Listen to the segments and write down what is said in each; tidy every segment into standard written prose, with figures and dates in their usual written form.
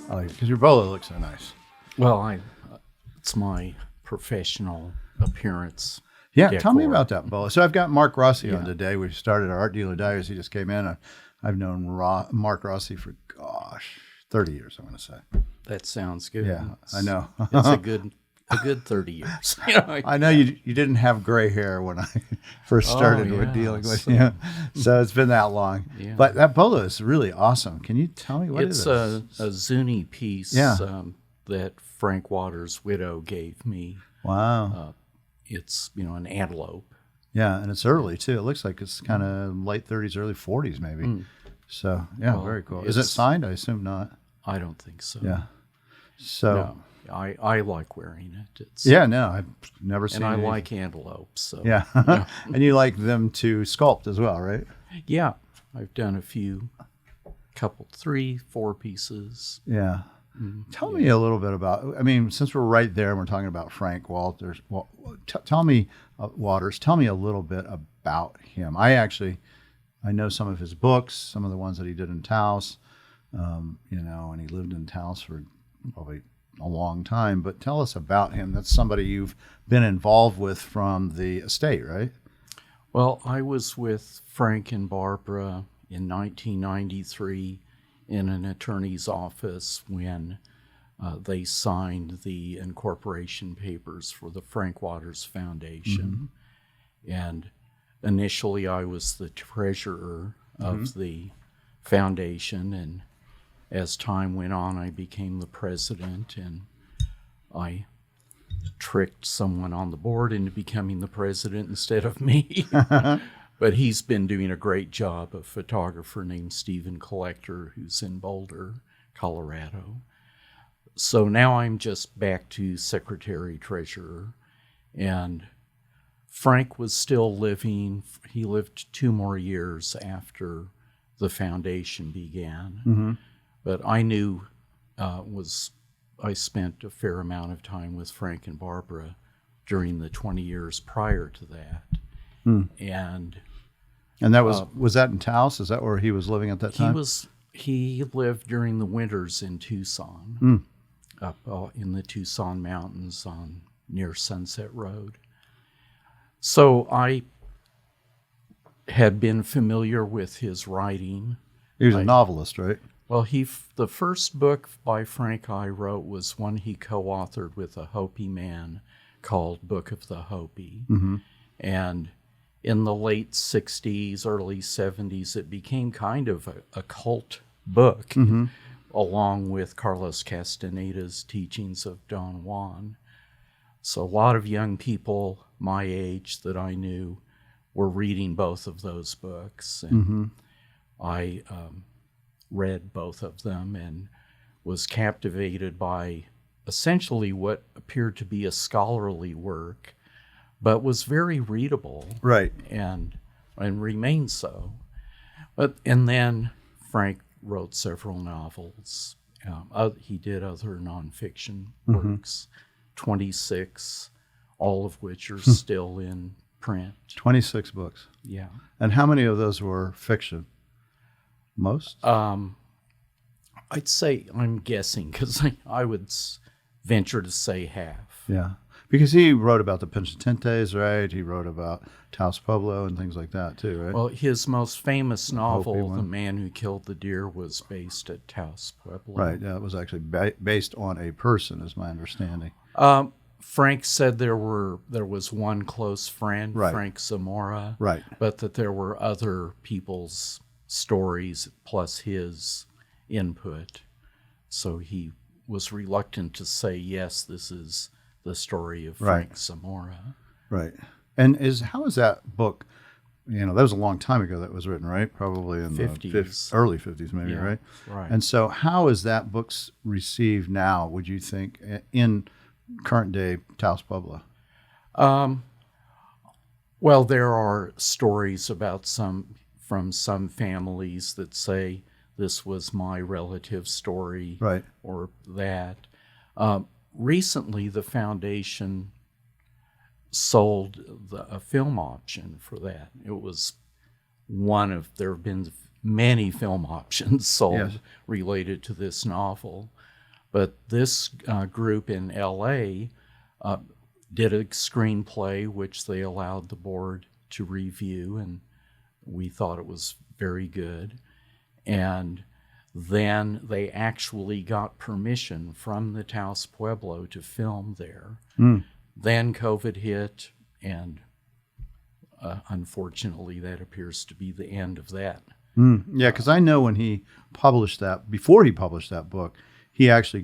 I like it because your bolo looks so nice. Well, it's my professional appearance. Yeah, decor. tell me about that bolo. So I've got Mark Rossi on today. We started our Art Dealer Diaries. He just came in. I've known Mark Rossi for, 30 years, I'm going to say. That sounds good. Yeah, I know. It's a good 30 years. I know you didn't have gray hair when I first started with dealing with you. So it's been that long. Yeah. But that bolo is really awesome. Can you tell me what it is? It's a Zuni piece that Frank Waters' widow gave me. Wow. It's, an antelope. Yeah, and it's early, too. It looks like it's kind of late 30s, early 40s, maybe. So, very cool. Is it signed? I assume not. I don't think so. Yeah. So... No. I like wearing it. I've never seen it. And I like antelopes. So, yeah. And you like them to sculpt as well, right? Yeah. I've done a few, 3, 4 pieces. Yeah. Tell me a little bit about, since we're right there and we're talking about Frank Waters, tell me a little bit about him. I know some of his books, some of the ones that he did in Taos, and he lived in Taos for probably a long time, but tell us about him. That's somebody you've been involved with from the estate, right? Well, I was with Frank and Barbara in 1993 in an attorney's office when they signed the incorporation papers for the Frank Waters Foundation. And initially I was the treasurer of the foundation, and as time went on, I became the president, and I tricked someone on the board into becoming the president instead of me. But he's been doing a great job, a photographer named Stephen Collector, who's in Boulder, Colorado. So now I'm just back to secretary-treasurer, and Frank was still living. He lived 2 more years after the foundation began. But I knew I spent a fair amount of time with Frank and Barbara during the 20 years prior to that. And that was that in Taos? Is that where he was living at that time? He lived during the winters in Tucson, up in the Tucson mountains near Sunset Road. So I had been familiar with his writing. He was a novelist, right? Well, the first book by Frank I wrote was one he co-authored with a Hopi man called Book of the Hopi. And in the late 60s, early 70s, it became kind of a cult book, along with Carlos Castaneda's Teachings of Don Juan. So a lot of young people my age that I knew were reading both of those books. And I read both of them and was captivated by essentially what appeared to be a scholarly work, but was very readable, right? And remains so. And then Frank wrote several novels. He did other nonfiction works, 26, all of which are still in print. 26 books. Yeah. And how many of those were fiction? Most? I'd say, I'm guessing, because I would venture to say half. Yeah. Because he wrote about the Pinchotentes, right? He wrote about Taos Pueblo and things like that, too, right? Well, his most famous novel, The Man Who Killed the Deer, was based at Taos Pueblo. Right. Yeah, it was actually based on a person, is my understanding. Frank said there was one close friend, Frank Zamora, right? But that there were other people's stories plus his input. So he was reluctant to say, yes, this is the story of Frank Zamora. Right. And how is that book, that was a long time ago that was written, right? Probably in 50s. The early 50s maybe, right? Right. And so how is that book received now, would you think, in current day Taos Pueblo? Well, there are stories about from some families that say this was my relative's story, right, or that. Recently, the foundation sold a film option for that. It was there have been many film options sold related to this novel, But this group in L.A. Did a screenplay which they allowed the board to review, and we thought it was very good. And then they actually got permission from the Taos Pueblo to film there. Then COVID hit, and unfortunately, that appears to be the end of that. Yeah, because I know when he published that, before he published that book, he actually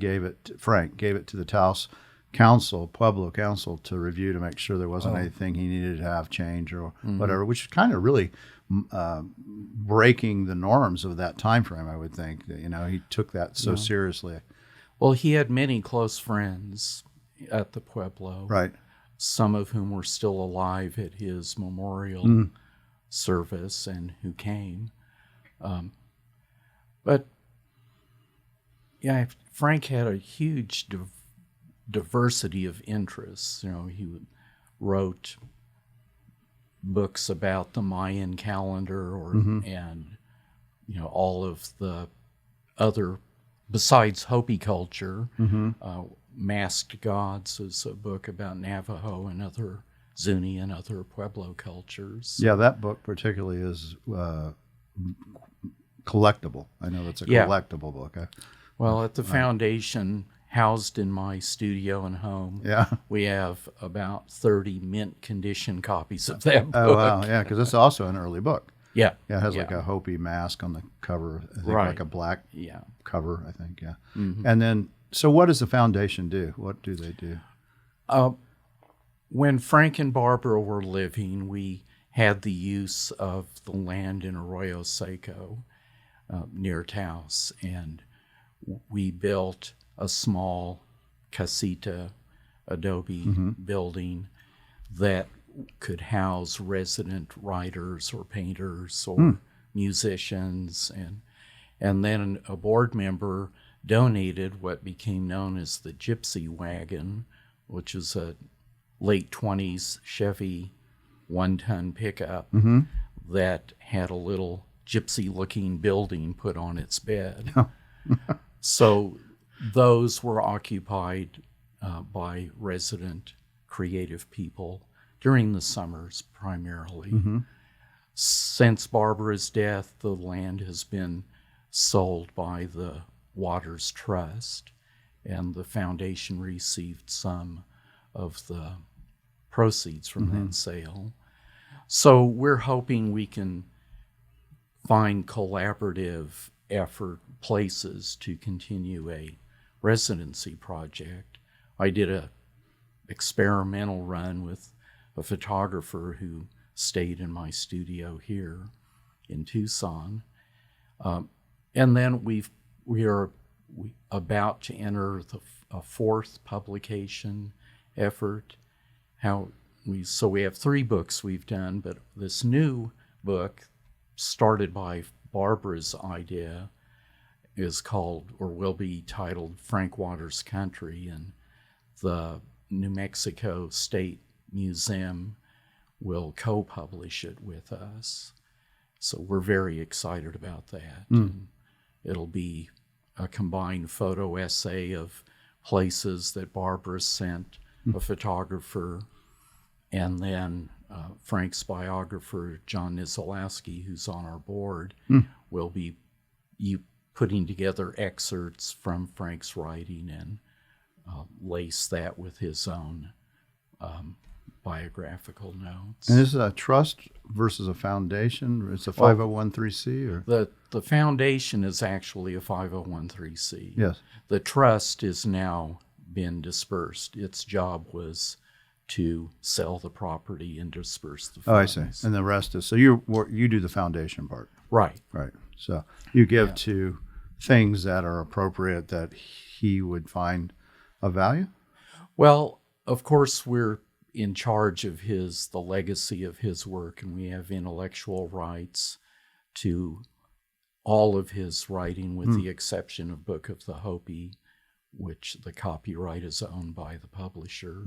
Frank gave it to the Taos Pueblo Council to review to make sure there wasn't anything he needed to have change or whatever, which is kind of really breaking the norms of that time frame, I would think. He took that so seriously. Well, he had many close friends at the Pueblo, right? Some of whom were still alive at his memorial service and who came. But yeah, Frank had a huge diversity of interests. He wrote books about the Mayan calendar, and all of the other, besides Hopi culture. Masked Gods is a book about Navajo and other Zuni and other Pueblo cultures. Yeah, that book particularly is collectible. I know it's a collectible book. Well, at the foundation, housed in my studio and home, we have about 30 mint condition copies of that book. Oh, wow. Yeah, because it's also an early book. Yeah. Yeah, it has like a Hopi mask on the cover, I think, like a black cover, I think, yeah. And then, so what does the foundation do? What do they do? When Frank and Barbara were living, we had the use of the land in Arroyo Seco near Taos, and we built a small casita adobe building that could house resident writers or painters or musicians, and then a board member donated what became known as the Gypsy Wagon, which is a late 20s Chevy one-ton pickup that had a little gypsy-looking building put on its bed. So those were occupied by resident creative people during the summers primarily. Since Barbara's death, the land has been sold by the Waters Trust, and the foundation received some of the proceeds from that sale. So we're hoping we can find collaborative effort places to continue a residency project. I did a experimental run with a photographer who stayed in my studio here in Tucson. And then we are about to enter a fourth publication effort. So we have 3 books we've done, but this new book, started by Barbara's idea, is called, or will be titled, Frank Waters Country, and the New Mexico State Museum will co-publish it with us. So we're very excited about that. And it'll be a combined photo essay of places that Barbara sent a photographer, and then Frank's biographer, John Nisolowski, who's on our board, will be putting together excerpts from Frank's writing and lace that with his own biographical notes. And is it a trust versus a foundation? It's a 501(c)(3) or the foundation is actually a 501(c)(3). Yes. The trust has now been dispersed. Its job was to sell the property and disperse the funds. Oh, I see. And the rest is, so you do the foundation part. Right. Right. So you give to things that are appropriate that he would find of value? Well, of course, we're in charge of the legacy of his work, and we have intellectual rights to all of his writing, with the exception of Book of the Hopi, which the copyright is owned by the publisher,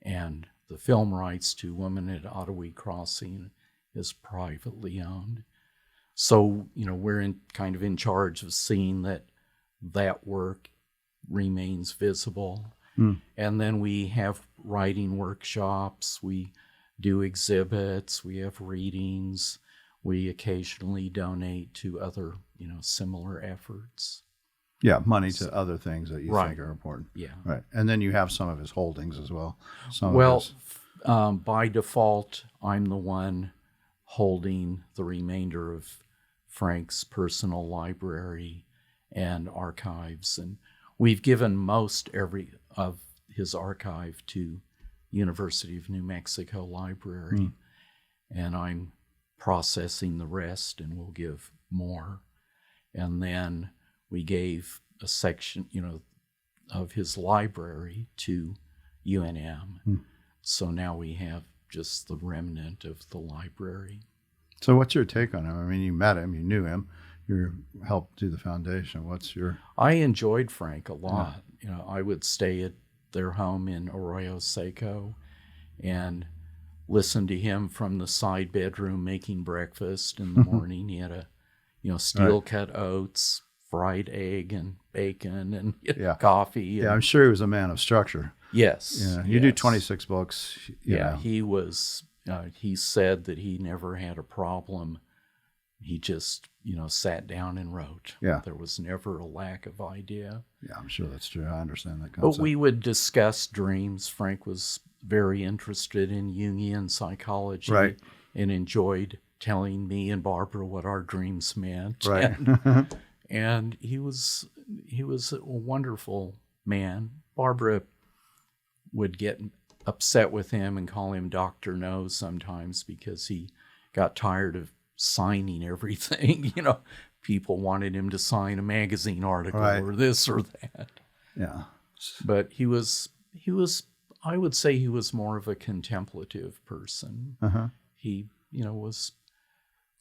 and the film rights to Woman at Ottawee Crossing is privately owned. So, we're kind of in charge of seeing that work remains visible. Hmm. And then we have writing workshops, we do exhibits, we have readings, we occasionally donate to other, similar efforts. Yeah, money to other things that you Right. think are important. Yeah. Right. And then you have some of his holdings as well. Well, by default, I'm the one holding the remainder of Frank's personal library and archives. And we've given most every of his archive to University of New Mexico Library. And I'm processing the rest, and we'll give more. And then we gave a section, of his library to UNM. So now we have just the remnant of the library. So what's your take on him? I mean, you met him, you knew him, you helped do the foundation. What's your... I enjoyed Frank a lot. I would stay at their home in Arroyo Seco and listen to him from the side bedroom making breakfast in the morning. He had steel cut oats, fried egg and bacon, and coffee. I'm sure he was a man of structure. Yes. Yeah, you do 26 books. He was. He said that he never had a problem. He just, sat down and wrote. Yeah. There was never a lack of idea. Yeah, I'm sure that's true. I understand that But concept. we would discuss dreams. Frank was very interested in Jungian psychology, Right. and enjoyed telling me and Barbara what our dreams meant. Right. And he was a wonderful man. Barbara would get upset with him and call him Dr. No sometimes because he got tired of signing everything. People wanted him to sign a magazine article or this or that. Yeah. But he was, I would say he was more of a contemplative person. He, was,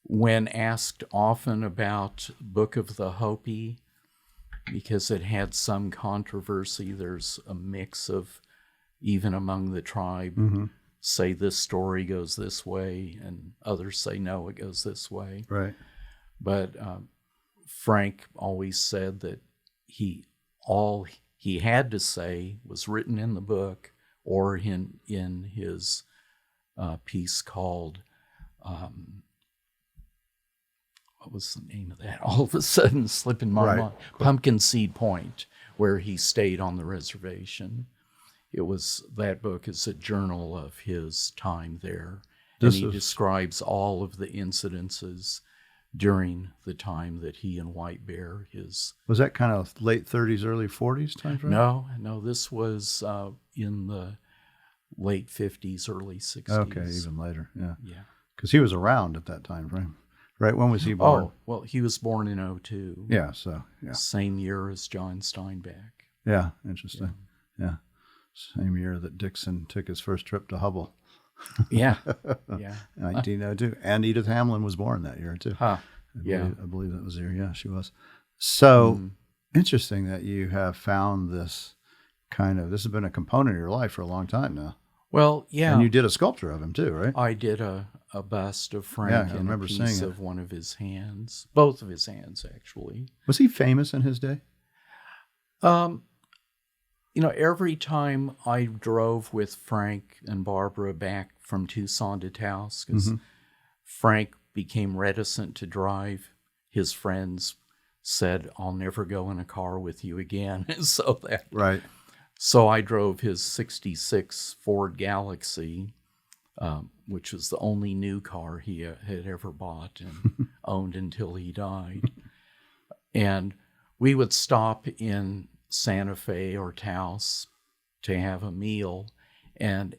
when asked often about Book of the Hopi, because it had some controversy, there's a mix of, even among the tribe, say this story goes this way, and others say, no, it goes this way. Right. But Frank always said that all he had to say was written in the book or in his piece called, what was the name of that? All of a sudden slipping my mind. Pumpkin Seed Point, where he stayed on the reservation. That book is a journal of his time there. And he describes all of the incidences during the time that he and White Bear, Was that kind of late 30s, early 40s time frame? No, this was in the late 50s, early 60s. Okay, even later, yeah. Yeah. Because he was around at that time frame. Right, when was he born? Oh, well, he was born in 02. Yeah, so, yeah. Same year as John Steinbeck. Yeah, interesting. Yeah. Same year that Dixon took his first trip to Hubble. Yeah. 1902. And Edith Hamlin was born that year, too. Huh. I believe that was the year. Yeah, she was. So interesting that you have found this this has been a component of your life for a long time now. Well, yeah. And you did a sculpture of him, too, right? I did a bust of Frank and a piece of one of his hands. Both of his hands, actually. Was he famous in his day? Every time I drove with Frank and Barbara back from Tucson to Taos, because Frank became reticent to drive, his friends said, "I'll never go in a car with you again." So I drove his 66 Ford Galaxy, which was the only new car he had ever bought and owned until he died. And we would stop in Santa Fe or Taos to have a meal, and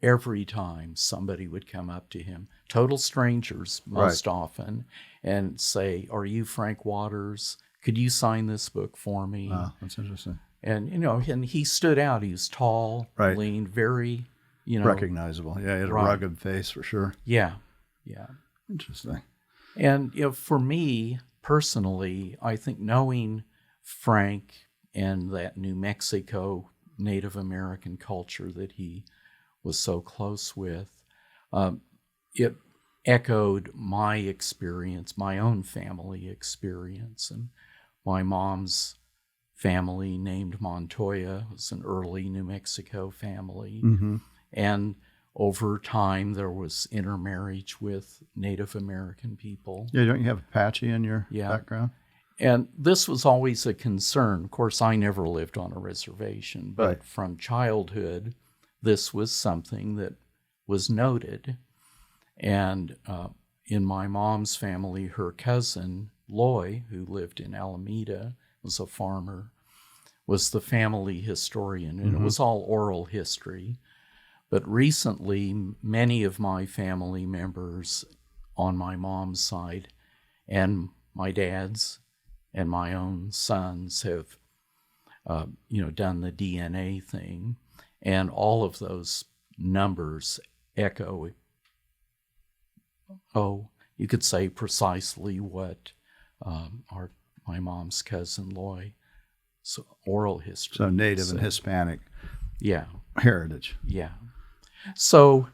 every time somebody would come up to him, total strangers most often, and say, "Are you Frank Waters? Could you sign this book for me?" Wow, that's interesting. And and he stood out. He was tall, lean, very recognizable. Yeah, he had a rugged face for sure. Yeah. Interesting. And for me personally, I think knowing Frank and that New Mexico Native American culture that he was so close with, it echoed my experience, my own family experience. And my mom's family named Montoya. It was an early New Mexico family. And over time, there was intermarriage with Native American people. Yeah, don't you have Apache in your background? And this was always a concern. Of course, I never lived on a reservation, but from childhood, this was something that was noted. And in my mom's family, her cousin, Loy, who lived in Alameda, was a farmer, was the family historian, and it was all oral history. But recently, many of my family members on my mom's side and my dad's and my own sons have, done the DNA thing, and all of those numbers echo, you could say precisely what my mom's cousin Loy, so oral history. So Native and Hispanic heritage. Yeah. So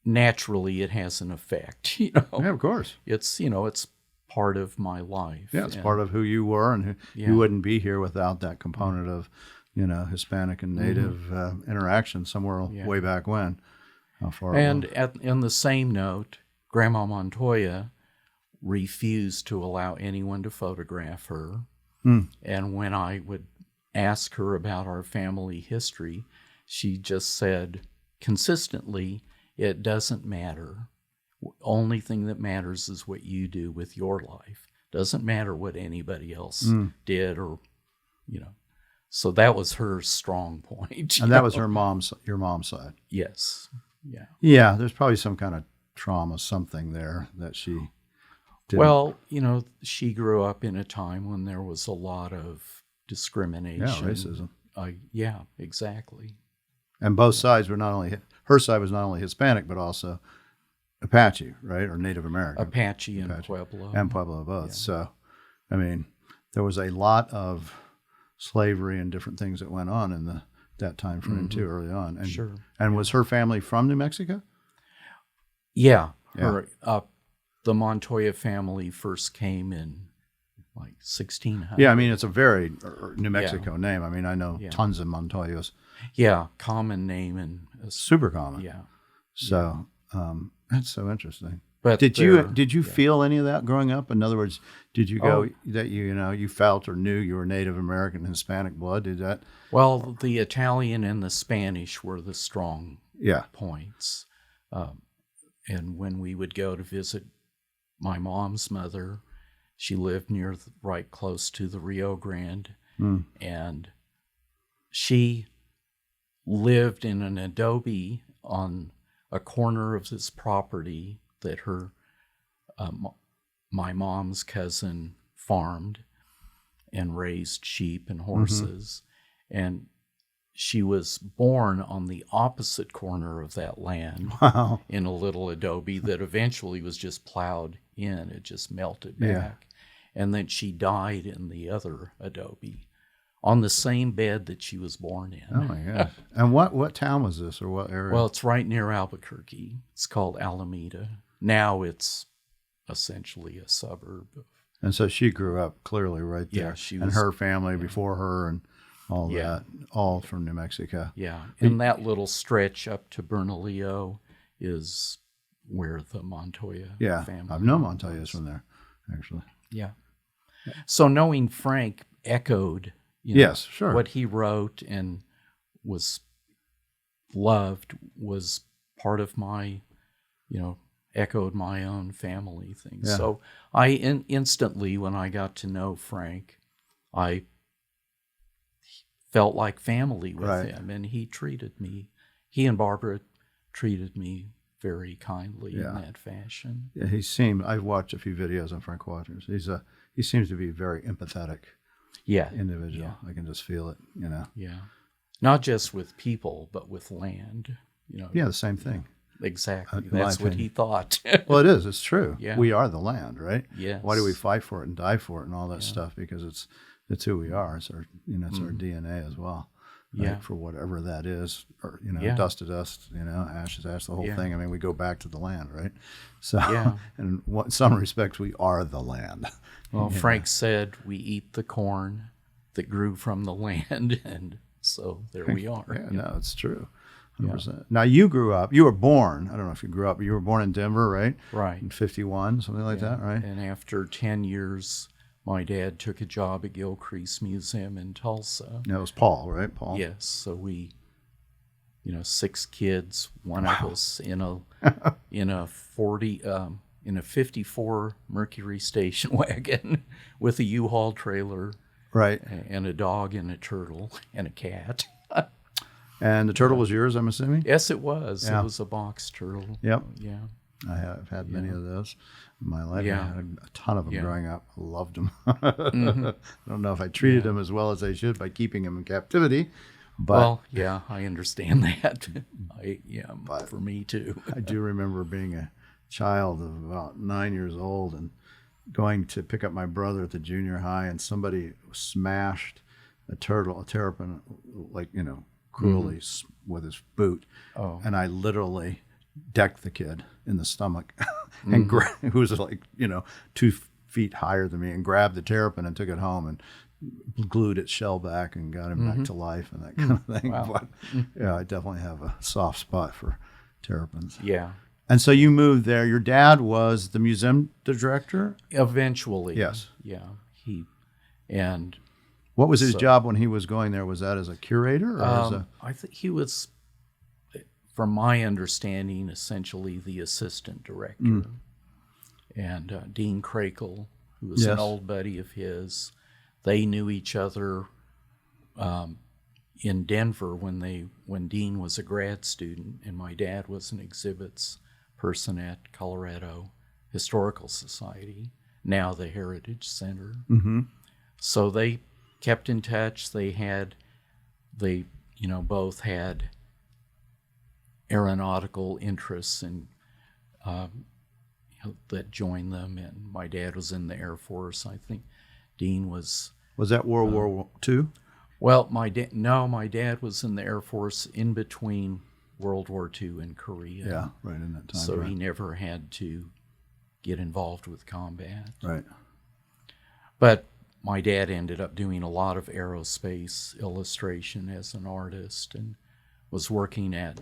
naturally it has an effect, Yeah, of course. It's part of my life. Yeah, it's part of who you were, and you wouldn't be here without that component of, Hispanic and Native interaction somewhere way back when. How far? And on the same note, Grandma Montoya refused to allow anyone to photograph her. And when I would ask her about our family history, she just said consistently, it doesn't matter. Only thing that matters is what you do with your life. Doesn't matter what anybody else did or. So that was her strong point. And that was your mom's side. Yes. Yeah. Yeah, there's probably some kind of trauma, something there that she didn't. Well, she grew up in a time when there was a lot of discrimination. Yeah, racism. Yeah, exactly. And both sides were her side was not only Hispanic, but also Apache, right? Or Native American. Apache and Pueblo. And Pueblo both. Yeah. So, there was a lot of slavery and different things that went on in that time frame too, early on. And, sure. And was her family from New Mexico? Yeah. The Montoya family first came in like 1600. Yeah, it's a very New Mexico name. I know tons of Montoyas. Yeah, common name and super common. Yeah. So that's so interesting. But did you feel any of that growing up? In other words, did you go that you felt or knew you were Native American and Hispanic blood? Did that? Well, the Italian and the Spanish were the strong points. And when we would go to visit my mom's mother, she lived right close to the Rio Grande, and she lived in an adobe on a corner of this property that my mom's cousin farmed and raised sheep and horses. And she was born on the opposite corner of that land in a little adobe that eventually was just plowed in. It just melted back. Yeah. And then she died in the other adobe on the same bed that she was born in. Oh, my gosh. And what town was this, or what area? Well, it's right near Albuquerque. It's called Alameda. Now it's essentially a suburb. And so she grew up clearly right there. Yeah, she was. And her family before her and all that, all from New Mexico. Yeah, and that little stretch up to Bernalillo is where the Montoya family. I've known Montoyas from there, actually. Yeah. So knowing Frank echoed, yes, sure, what he wrote and was loved was part of my, echoed my own family things. Yeah. So I instantly, when I got to know Frank, I felt like family with him, and he and Barbara treated me very kindly in that fashion. Yeah, I've watched a few videos on Frank Waters. He seems to be a very empathetic individual. Yeah. I can just feel it, Yeah. Not just with people, but with land, Yeah, the same thing. Exactly. That's what he thought. Well, it is. It's true. Yeah. We are the land, right? Yes. Why do we fight for it and die for it and all that stuff? Because it's who we are. It's our, it's our DNA as well. Right? Yeah. For whatever that is, or, dust to dust, ash is ash, the whole thing. We go back to the land, right? So, and in some respects, we are the land. Well, Frank said we eat the corn, that grew from the land, and so there we are. Yeah, no, it's true. 100%. Now you were born, I don't know if you grew up, but you were born in Denver, right? Right. In 51, something like that, right? And after 10 years, my dad took a job at Gilcrease Museum in Tulsa. That was Paul, right? Paul? Yes. So we, 6 kids, one of us in a 54 Mercury station wagon with a U-Haul trailer. Right. And a dog and a turtle and a cat. And the turtle was yours, I'm assuming? Yes, it was. Yeah. It was a box turtle. Yep. Yeah. I've had many of those in my life. Yeah. I had a ton of them growing up. I loved them. Mm-hmm. I don't know if I treated them as well as I should by keeping them in captivity, but Well, yeah, I understand that. For me too. I do remember being a child of about 9 years old and going to pick up my brother at the junior high, and somebody smashed a terrapin, cruelly with his boot. Oh. And I literally decked the kid in the stomach and who was 2 feet higher than me, and grabbed the terrapin and took it home and glued its shell back and got him back to life and that kind of thing. Wow. But yeah, I definitely have a soft spot for terrapins. Yeah. And so you moved there. Your dad was the museum director? Eventually. Yes. Yeah. What was his job when he was going there? Was that as a curator or as a... I think he was, from my understanding, essentially the assistant director. And Dean Crakel, who was an old buddy of his, they knew each other in Denver when Dean was a grad student, and my dad was an exhibits person at Colorado Historical Society, now the Heritage Center. Mm-hmm. So they kept in touch. They both had aeronautical interests and that joined them. And my dad was in the Air Force. I think Dean was. Was that World War II? Well, my dad was in the Air Force in between World War II and Korea. Yeah, right in that time. So right. he never had to get involved with combat. Right. But my dad ended up doing a lot of aerospace illustration as an artist, and was working at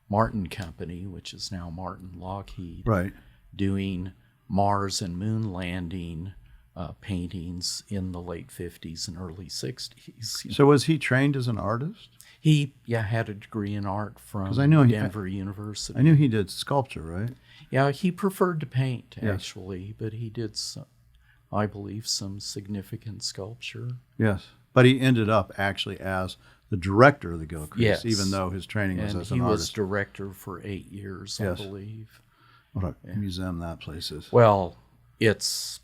Martin Company, which is now Martin Lockheed, Right. doing Mars and moon landing paintings in the late 50s and early 60s. So was he trained as an artist? He had a degree in art from I know Denver University. I knew he did sculpture, right? Yeah, he preferred to paint, actually, but he did, I believe, some significant sculpture. Yes. But he ended up actually as the director of the Gilcrease, Yes. even though his training was And as he an was artist. director for 8 years, I Yes. believe. What a museum that place is. Well, it's,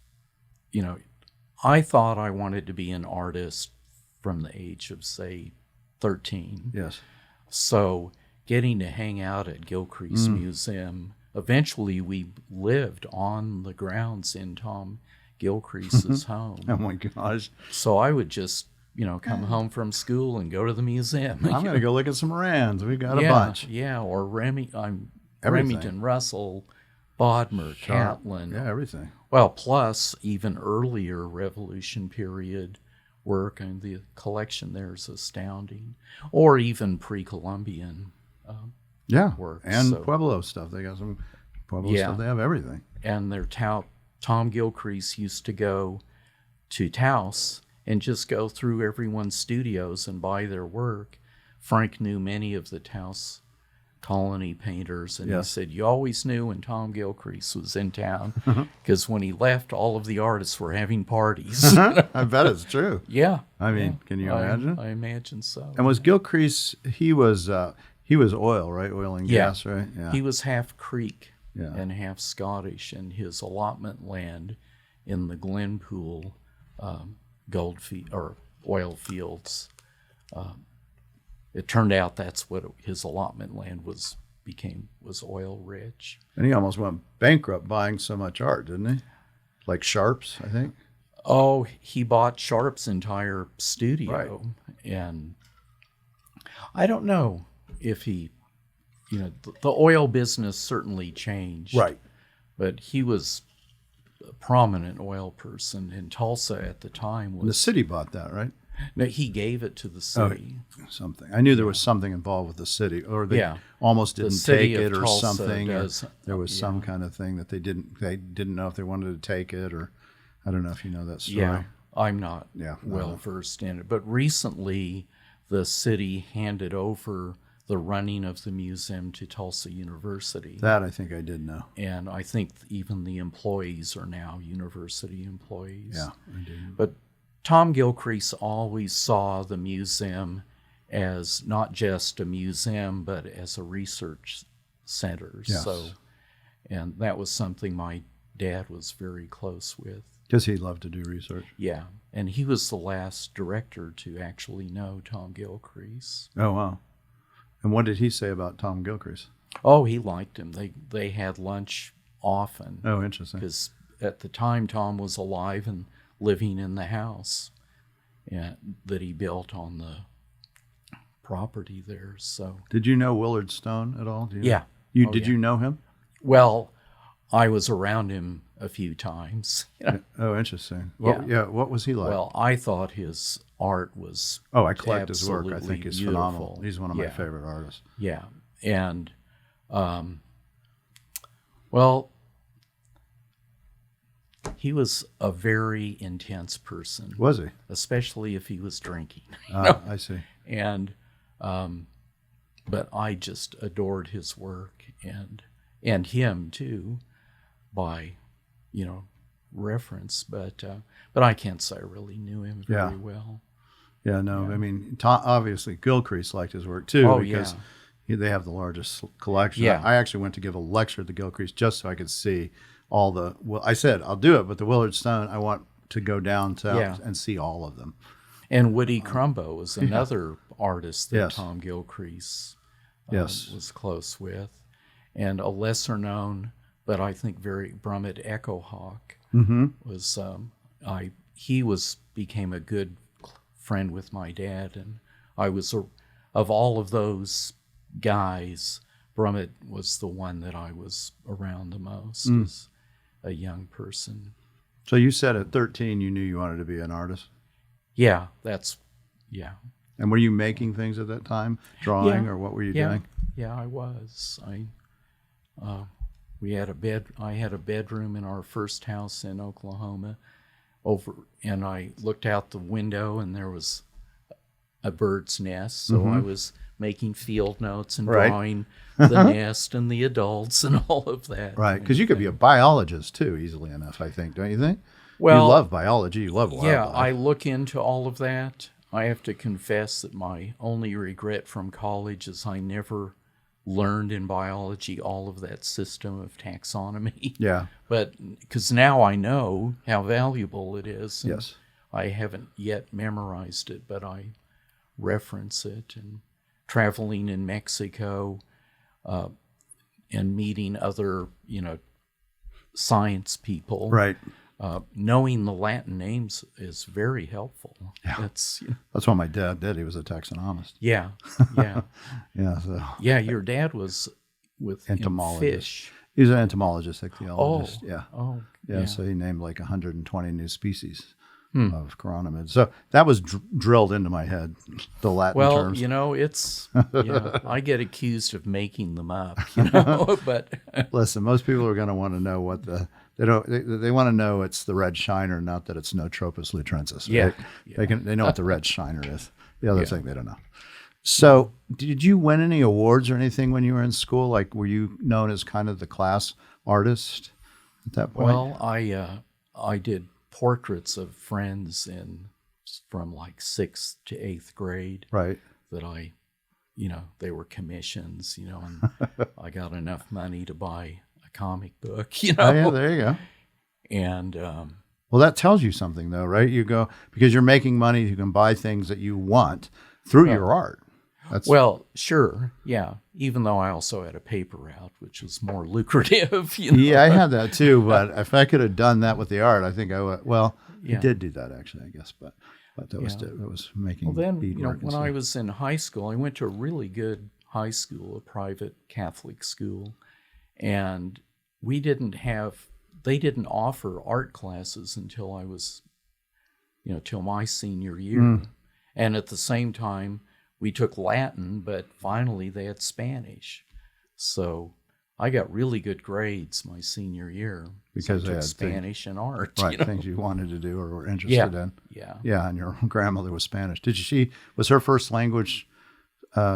I thought I wanted to be an artist from the age of, say, 13. Yes. So getting to hang out at Gilcrease Mm. Museum, eventually we lived on the grounds in Tom Gilcrease's home. Oh my gosh. So I would just, come home from school and go to the museum. I'm going to go look at some Rands. We got a Yeah, bunch. Yeah, or Everything. Remington Russell, Bodmer, Sharp. Catlin. Yeah, everything. Well, plus even earlier Revolution period work, and the collection there is astounding. Or even pre-Columbian Yeah. work. And So- Pueblo stuff. They got some Pueblo Yeah. stuff. They have everything. And Tom Gilcrease used to go to Taos and just go through everyone's studios and buy their work. Frank knew many of the Taos colony painters, and Yes. he said, you always knew when Tom Gilcrease was in town, because when he left, all of the artists were having parties. I bet it's true. Yeah. I mean, can you imagine? I imagine so. And was Gilcrease, he was oil, right? Oil and gas, right? Yeah. He was half Creek Yeah. and half Scottish, and his allotment land in the Glenpool oil fields, it turned out that's what his allotment land was oil rich. And he almost went bankrupt buying so much art, didn't he? Like Sharp's, I think. Oh, he bought Sharp's entire studio. Right. And I don't know if he, the oil business certainly changed. Right. But he was a prominent oil person in Tulsa at the time. And the city bought that, right? No, he gave it to the city. Something. I knew there was something involved with the city, or they almost The didn't city take of it or Tulsa something. Or does, there was some kind of thing that they didn't know if they wanted to take it, or I don't know if you know that story. Yeah, I'm not Yeah, well versed in it, but recently the city handed over the running of the museum to Tulsa University. That I think I did know. And I think even the employees are now university employees. Yeah, I did. But Tom Gilcrease always saw the museum as not just a museum, but as a research center. Yes. So, and that was something my dad was very close with. Because he loved to do research. Yeah, and he was the last director to actually know Tom Gilcrease. Oh, wow. And what did he say about Tom Gilcrease? Oh, he liked him. They had lunch often. Oh, interesting. Because at the time, Tom was alive and living in the house that he built on the property there. So, did you know Willard Stone at all? Do you know? Yeah. Did you know him? Well, I was around him a few times. Oh, interesting. What was he like? Well, I thought his art was I collect his work. I think he's beautiful. phenomenal. He's one of my favorite artists. Yeah, and well, he was a very intense person. Was he? Especially if he was drinking. I see. And but I just adored his work and him too, by reference. But I can't say I really knew him very well. Yeah, no. I mean, obviously Gilcrease liked his work too because they have the largest collection. Yeah. I actually went to give a lecture at the Gilcrease just so I could see all the. Well, I said I'll do it, but the Willard Stone, I want to go down and see all of them. And Woody Crumbo was another artist that Yes. Tom Gilcrease Yes. was close with, and a lesser known, but I think very Brummett Echo Hawk was. He became a good friend with my dad, and I was of all of those guys, Brummett was the one that I was around the most as a young person. So you said at 13 you knew you wanted to be an artist? Yeah. And were you making things at that time, drawing, or what were you doing? Yeah, I was. I had a bedroom in our first house in Oklahoma, and I looked out the window and there was a bird's nest. So I was making field notes and drawing the nest and the adults and all of that. Right, because you could be a biologist too, easily enough, I think, don't you think? Well, you love biology, you love wildlife. Yeah, I look into all of that. I have to confess that my only regret from college is I never learned in biology all of that system of taxonomy. Yeah. But because now I know how valuable it is. Yes. I haven't yet memorized it, but I reference it. And traveling in Mexico and meeting other, science people. Right. Knowing the Latin names is very helpful. Yeah. That's what my dad did. He was a taxonomist. Yeah. Yeah. So. Yeah, your dad was with entomologist. Fish. He was an entomologist, ichthyologist. Oh. Yeah. Oh. Yeah. So he named like 120 new species of chironomids. So that was drilled into my head, the Latin terms. It's I get accused of making them up, but listen, most people are going to want to know what they want to know it's the red shiner, not that it's Notropus lutrensis. Right? Yeah. They know what the red shiner is. The other thing they don't know. So, did you win any awards or anything when you were in school? Like, were you known as kind of the class artist at that point? Well, I did portraits of friends from like 6th to 8th grade. Right. That they were commissions, and I got enough money to buy a comic book, Oh, yeah, there you go. And well, that tells you something, though, right? You go because you're making money. You can buy things that you want through your art. Well, sure, yeah. Even though I also had a paper route, which was more lucrative. Yeah, I had that too. But if I could have done that with the art, I think I would. Well, I did do that actually, I guess. But that was making. Well, then beadwork when I was in high school, I went to a really good high school, a private Catholic school, and they didn't offer art classes until I was, till my senior year. And at the same time, we took Latin, but finally they had Spanish. So I got really good grades my senior year because I they took had Spanish and art. right, you know? things you wanted to do or were interested in. Yeah. Yeah, and your grandmother was Spanish. Was her first language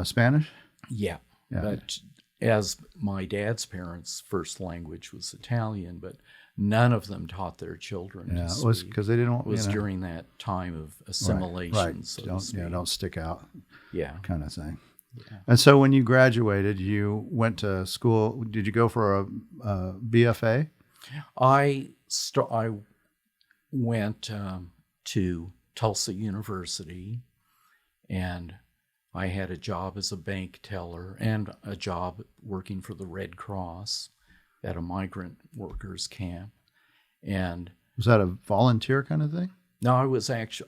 Spanish? Yeah. Yeah. But as my dad's parents' first language was Italian, but none of them taught their children Yeah, to it was speak. because they didn't. It was during that time of assimilation, right. so to Don't speak. don't stick out, Yeah. kind of thing. Yeah. And so when you graduated, you went to school. Did you go for a BFA? I went to Tulsa University, and I had a job as a bank teller and a job working for the Red Cross at a migrant workers camp. And Was that a volunteer kind of thing? no,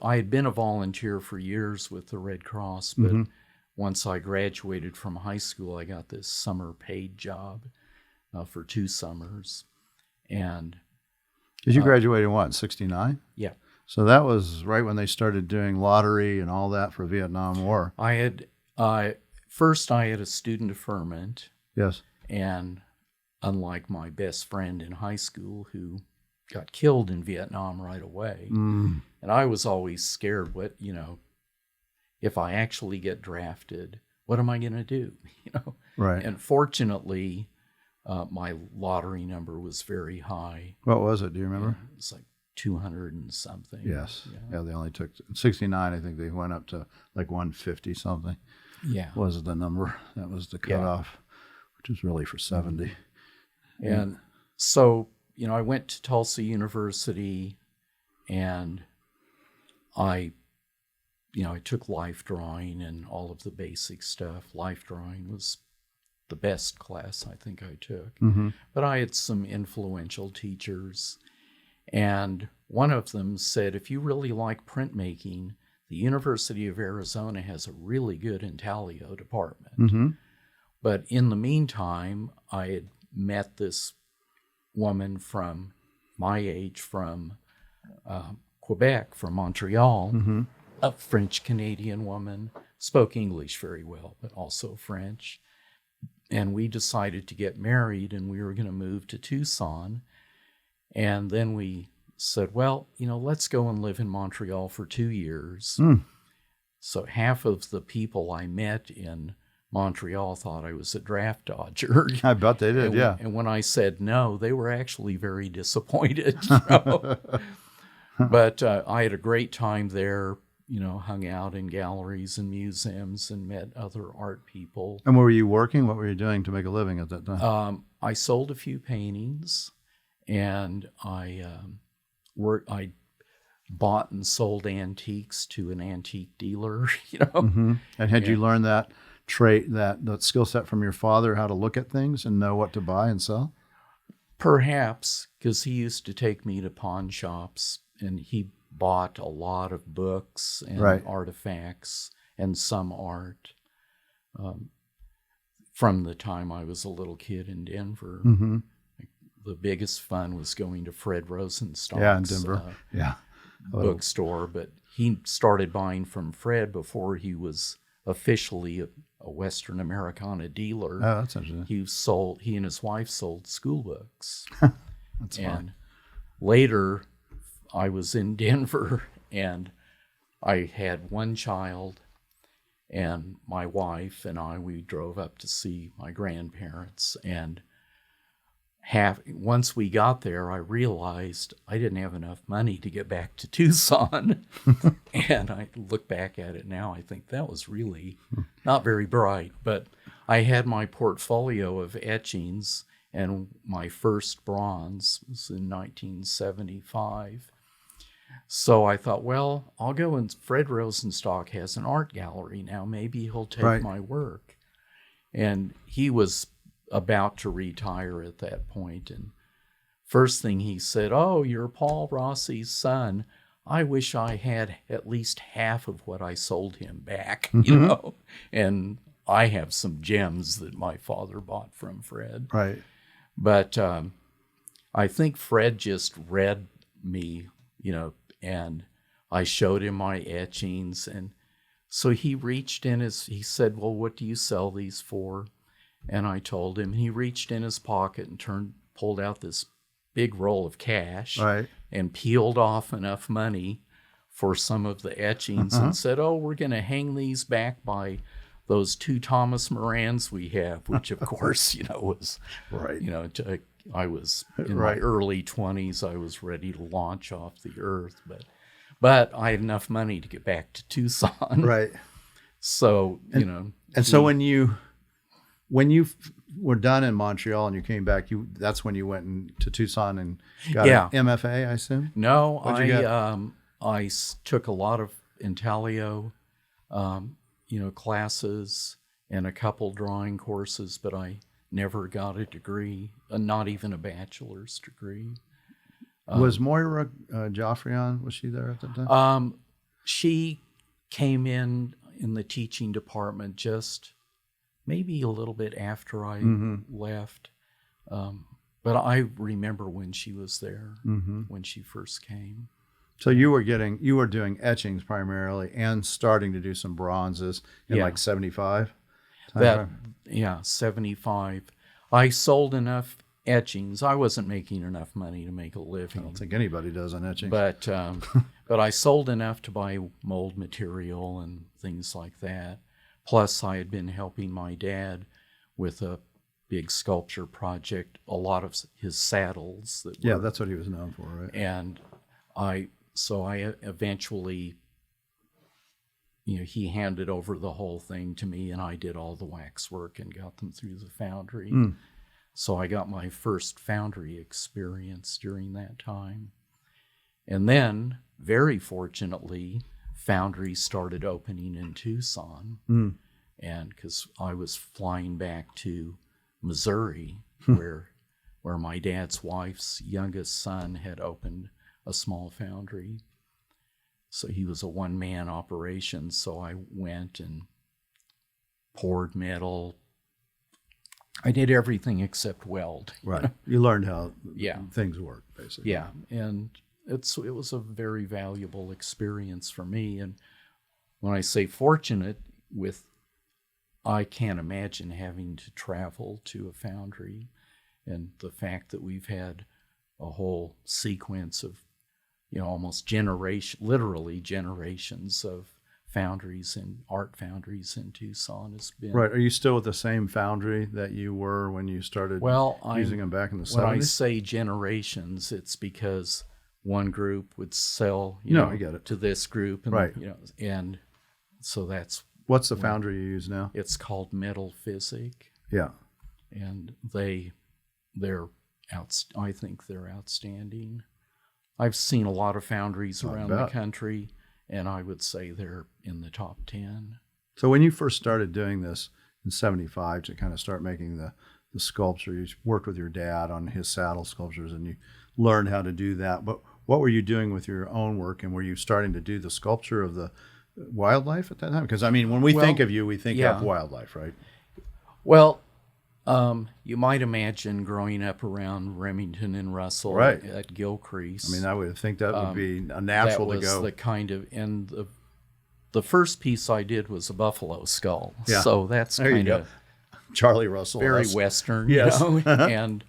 I had been a volunteer for years with the Red Cross, but once I graduated from high school, I got this summer paid job for 2 summers. And Because you graduated in what, 69? yeah, So that was right when they started doing lottery and all that for Vietnam War. first I had a student deferment, Yes. and unlike my best friend in high school who got killed in Vietnam right away, and I was always scared, if I actually get drafted, what am I going to do? Right. And fortunately, my lottery number was very high. What was it? Do you remember? It was like 200 and something. Yes. Yeah, they only took 69. I think they went up to like 150 something. Yeah. Was the number. That was the cutoff, which was really for 70. And so, I went to Tulsa University, and I took life drawing and all of the basic stuff. Life drawing was the best class I think I took. But I had some influential teachers, and one of them said, if you really like printmaking, the University of Arizona has a really good intaglio department. But in the meantime, I had met this woman from my age from Quebec, from Montreal, a French-Canadian woman, spoke English very well, but also French. And we decided to get married, and we were going to move to Tucson. And then we said, well, let's go and live in Montreal for 2 years. So half of the people I met in Montreal thought I was a draft dodger. I bet they did, yeah. And when I said no, they were actually very disappointed. But I had a great time there, hung out in galleries and museums and met other art people. And were you working? What were you doing to make a living at that time? I sold a few paintings, and I bought and sold antiques to an antique dealer, And had you learned that trait, that skill set from your father, how to look at things and know what to buy and sell? Perhaps, because he used to take me to pawn shops, and he bought a lot of books and artifacts and some art from the time I was a little kid in Denver. The biggest fun was going to Fred Rosenstock's in Denver. Bookstore, but he started buying from Fred before he was officially a Western Americana dealer. Oh, that's interesting. He and his wife sold school books. That's and fun. later, I was in Denver, and I had one child, and my wife and we drove up to see my grandparents, and once we got there, I realized I didn't have enough money to get back to Tucson. And I look back at it now, I think that was really not very bright. But I had my portfolio of etchings, and my first bronze was in 1975. So I thought, well, I'll go, and Fred Rosenstock has an art gallery now. Maybe he'll take my work. And he was about to retire at that point, and first thing he said, oh, you're Paul Rossi's son. I wish I had at least half of what I sold him back, and I have some gems that my father bought from Fred. Right. But I think Fred just read me, and I showed him my etchings, and So he said, well, what do you sell these for? And I told him. He reached in his pocket and pulled out this big roll of cash, Right. and peeled off enough money for some of the etchings, and said, oh, we're going to hang these back by those 2 Thomas Morans we have, which of course, was, Right. I was in Right. my early 20s. I was ready to launch off the earth, but I had enough money to get back to Tucson. Right. So, And so when you were done in Montreal and you came back, that's when you went to Tucson and got an MFA, I assume? No, What'd you get? I took a lot of intaglio, classes and a couple drawing courses, but I never got a degree, not even a bachelor's degree. Was Moira Joffrion, was she there at that time? She came in the teaching department just maybe a little bit after I left. But I remember when she was there, when she first came. So you were doing etchings primarily and starting to do some bronzes in like 75? 75. I sold enough etchings. I wasn't making enough money to make a living. I don't think anybody does on etchings. But I sold enough to buy mold material and things like that. Plus, I had been helping my dad with a big sculpture project, a lot of his saddles. That's what he was known for, right? And I eventually, he handed over the whole thing to me, and I did all the wax work and got them through the foundry. So I got my first foundry experience during that time. And then, very fortunately, foundries started opening in Tucson. And because I was flying back to Missouri, where my dad's wife's youngest son had opened a small foundry. So he was a one-man operation. So I went and poured metal. I did everything except weld. Right. You learned how things work, basically. Yeah. And it was a very valuable experience for me. And when I say fortunate, I can't imagine having to travel to a foundry, and the fact that we've had a whole sequence of, almost literally generations of foundries and art foundries in Tucson has been. Right. Are you still with the same foundry that you were when you started using them back in the 70s? When I say generations, it's because one group would sell, I get it, to this group, and, right. And so that's. What's the foundry you use now? It's called Metal Physic. Yeah. And they're I think they're outstanding. I've seen a lot of foundries around the country, and I would say they're in the top 10. So when you first started doing this in 75 to kind of start making the sculpture, you worked with your dad on his saddle sculptures and you learned how to do that. But what were you doing with your own work, and were you starting to do the sculpture of the wildlife at that time? Because, when we think of you, we think of wildlife, right? Well, you might imagine growing up around Remington and Russell at Gilcrease. I would think that would be a natural to go. That was the kind of, and the first piece I did was a buffalo skull. Yeah. So that's kind of Charlie Russell. Very Western, yes. And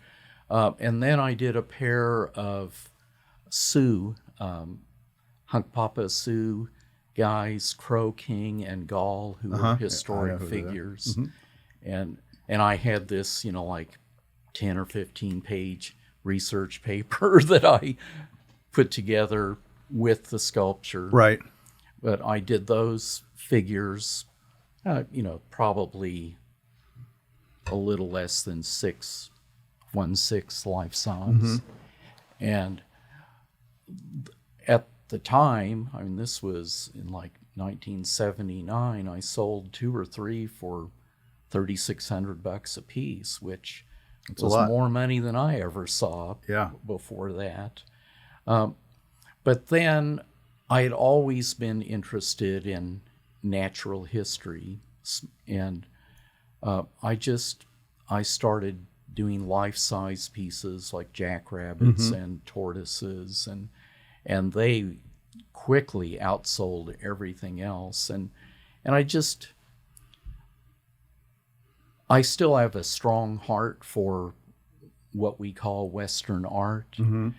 then I did a pair of Sioux, Hunkpapa Sioux guys, Crow King and Gall, who were historic figures. And I had this, like 10 or 15 page research paper that I put together with the sculpture. Right. But I did those figures, probably a little less than 1/6 life size. And at the time, this was in like 1979, I sold 2 or 3 for $3,600 a piece, which was more money than I ever saw before that. But then I had always been interested in natural history, and I started doing life-size pieces like jackrabbits and tortoises, and they quickly outsold everything else. And And I still have a strong heart for what we call Western art. Mm-hmm.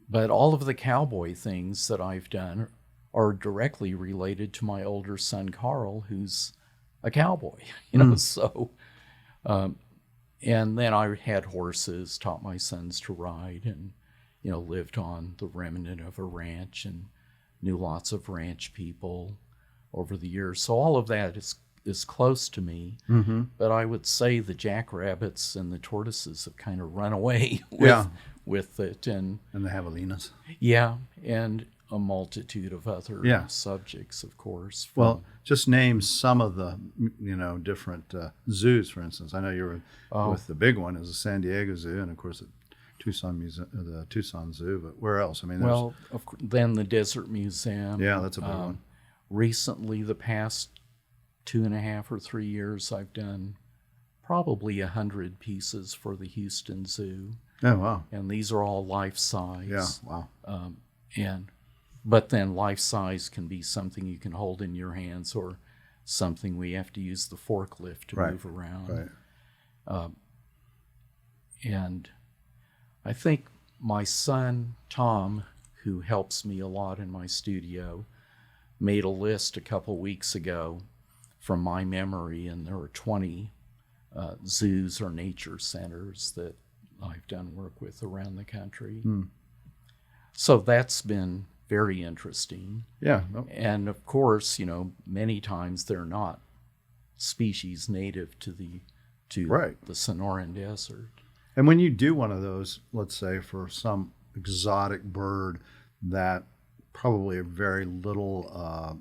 But all of the cowboy things that I've done are directly related to my older son, Carl, who's a cowboy, so, and then I had horses, taught my sons to ride, and, lived on the remnant of a ranch and knew lots of ranch people over the years. So all of that is close to me. Mm-hmm. But I would say the jackrabbits and the tortoises have kind of run away with it. And the javelinas. Yeah, and a multitude of other subjects, of course. Well, just name some of the, different zoos, for instance. I know you were with the big one is the San Diego Zoo, and of course the Tucson Zoo, but where else? I mean, then the Desert Museum. Yeah, that's a big one. Recently, the past 2.5 or 3 years, I've done probably 100 pieces for the Houston Zoo. Oh, wow. And these are all life-size. Yeah, wow. But then life-size can be something you can hold in your hands or something we have to use the forklift to move around. Right. And I think my son, Tom, who helps me a lot in my studio, made a list a couple weeks ago from my memory, and there were 20 zoos or nature centers that I've done work with around the country. So that's been very interesting. Yeah. And of course, many times they're not species native to the Sonoran Desert. And when you do one of those, let's say for some exotic bird that probably very little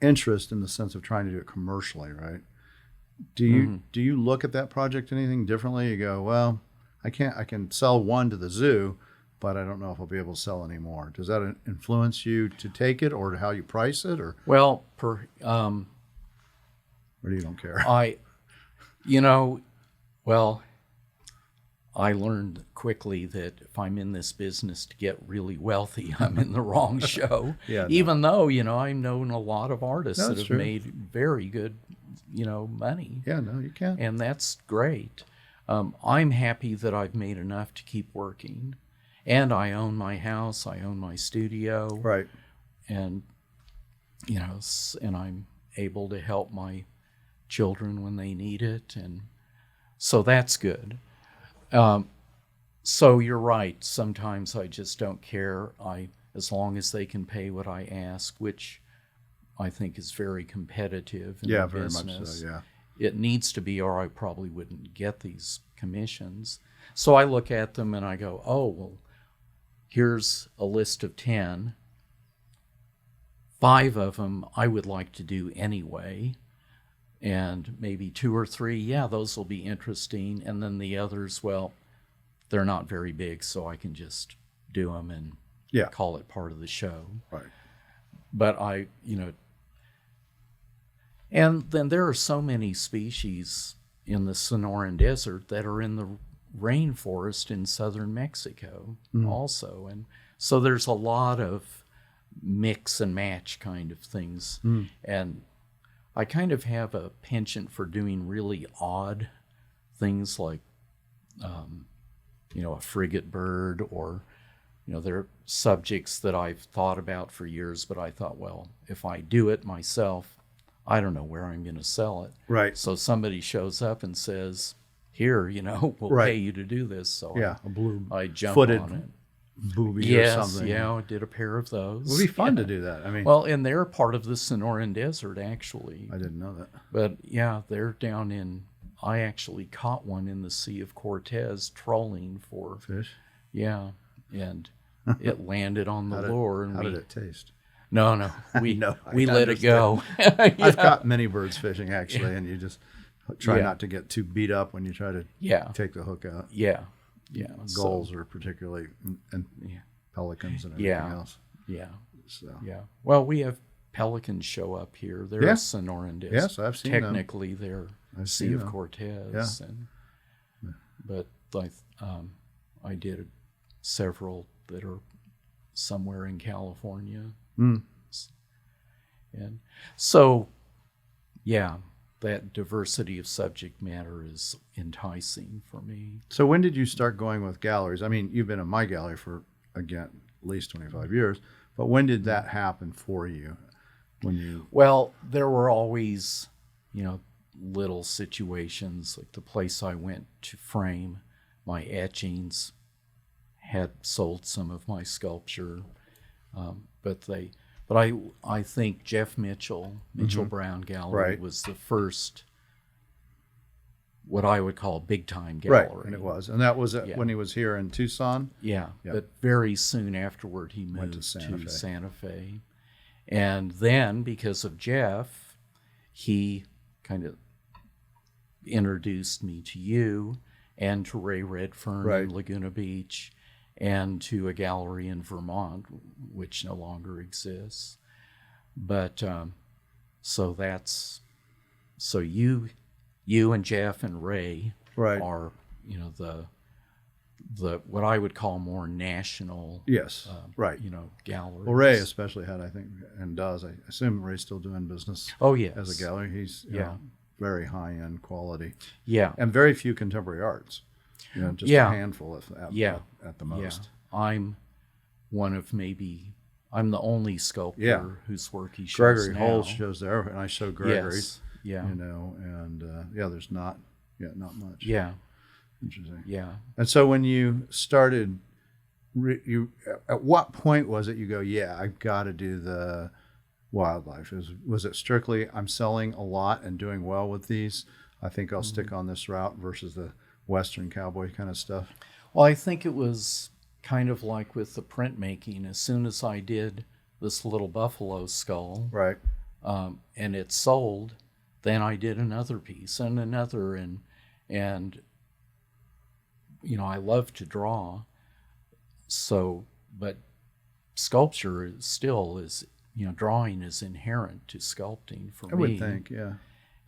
interest in the sense of trying to do it commercially, right? Do you look at that project anything differently? You go, well, I can sell one to the zoo, but I don't know if I'll be able to sell any more. Does that influence you to take it, or how you price it, or or you don't care? I learned quickly that if I'm in this business to get really wealthy, I'm in the wrong show. Even though, I've known a lot of artists that have made very good, money. Yeah, no, you can. And that's great. I'm happy that I've made enough to keep working. And I own my house, I own my studio. Right. And, and I'm able to help my children when they need it. And so that's good. So you're right. Sometimes I just don't care. As long as they can pay what I ask, which I think is very competitive in the very business. much so, yeah. It needs to be, or I probably wouldn't get these commissions. So I look at them and I go, oh, well, here's a list of 10. 5 of them I would like to do anyway. And maybe 2 or 3, those will be interesting. And then the others, well, they're not very big, so I can just do them and call it part of the show. Right. But and then there are so many species in the Sonoran Desert that are in the rainforest in southern Mexico also. And so there's a lot of mix and match kind of things. And I kind of have a penchant for doing really odd things like, a frigate bird, or, there are subjects that I've thought about for years, but I thought, well, if I do it myself, I don't know where I'm going to sell it. Right. So somebody shows up and says, here, we'll pay you to do this. So I jump on it. Booby or something. Yeah, I did a pair of those. It would be fun to do that. I mean, well, and they're part of the Sonoran Desert, actually. I didn't know that. But they're down in. I actually caught one in the Sea of Cortez trolling for fish. Yeah, and it landed on the lure. And how did it taste? No, we we let it go. I've caught many birds fishing actually, and you just try not to get too beat up when you try to take the hook out. Yeah. Gulls are particularly, and pelicans and everything else. Yeah. So. Yeah. Well, we have pelicans show up here. They're a Sonoran Desert. Yes, I've seen Technically, they're Sea of Cortez. Yeah. But I did several that are somewhere in California. And so, yeah, that diversity of subject matter is enticing for me. So when did you start going with galleries? I mean, you've been in my gallery for, again, at least 25 years, but when did that happen for you? Well, there were always, little situations, like the place I went to frame my etchings had sold some of my sculpture, but I think Jeff Mitchell Brown Gallery was the first, what I would call big time gallery. Right, and it was, and that was when he was here in Tucson. Yeah, but very soon afterward he moved to Santa Fe. And then, because of Jeff, he kind of introduced me to you and to Ray Redfern in Laguna Beach and to a gallery in Vermont, which no longer exists. But so you and Jeff and Ray are, the what I would call more national, galleries. Well, Ray especially had, I think, and does. I assume Ray's still doing business. Oh yes, as a gallery, he's very high end quality. Yeah, and very few contemporary arts. Just a handful at the most. Yeah. I'm one of I'm the only sculptor whose work he shows Gregory now. Holt shows there, and I show Gregory's. Yes. Yeah. And there's not much. Yeah. Interesting. Yeah. And so when you started, at what point was it you go, I've got to do the wildlife? Was it strictly, I'm selling a lot and doing well with these, I think I'll stick on this route, versus the Western cowboy kind of stuff? Well, I think it was kind of like with the printmaking. As soon as I did this little buffalo skull, and it sold, then I did another piece and another, and I love to draw, but sculpture is drawing is inherent to sculpting for me. I would think, yeah.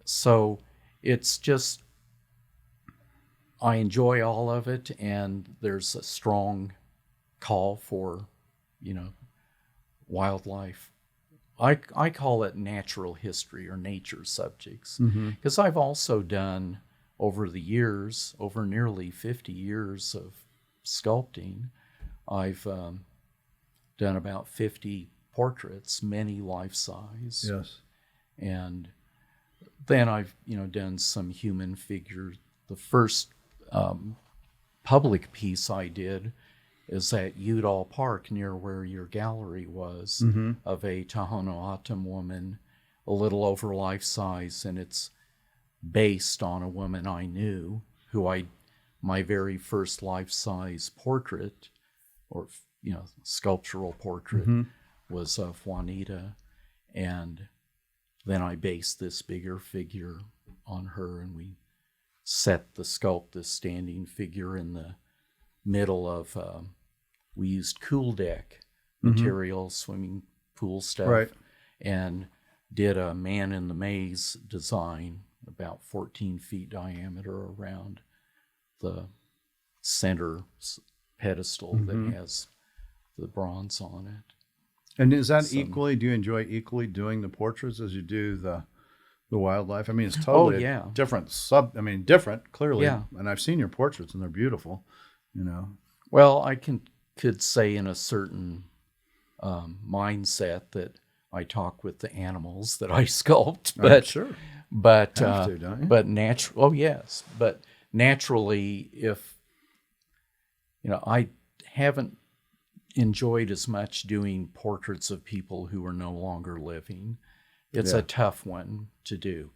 So it's just, I enjoy all of it, and there's a strong call for, wildlife. I call it natural history or nature subjects, because I've also done, over the years, over nearly 50 years of sculpting, I've done about 50 portraits, many life-size. Yes. And then I've, done some human figures. The first public piece I did is at Udall Park, near where your gallery was, of a Tohono O'odham woman, a little over life-size, and it's based on a woman I knew, my very first life-size portrait, or sculptural portrait, was of Juanita, and then I based this bigger figure on her, and we set this standing figure in the middle of, we used cool deck material, swimming pool stuff, and did a man in the maze design, about 14 feet diameter, around the center pedestal that has the bronze on it. And is that equally, do you enjoy equally doing the portraits as you do the wildlife? I mean, it's totally different different, clearly. Yeah. And I've seen your portraits and they're beautiful, Well, I could say in a certain mindset that I talk with the animals that I sculpt, but sure. But have to, don't you? But but naturally, if I haven't enjoyed as much doing portraits of people who are no longer living. It's a tough one to do.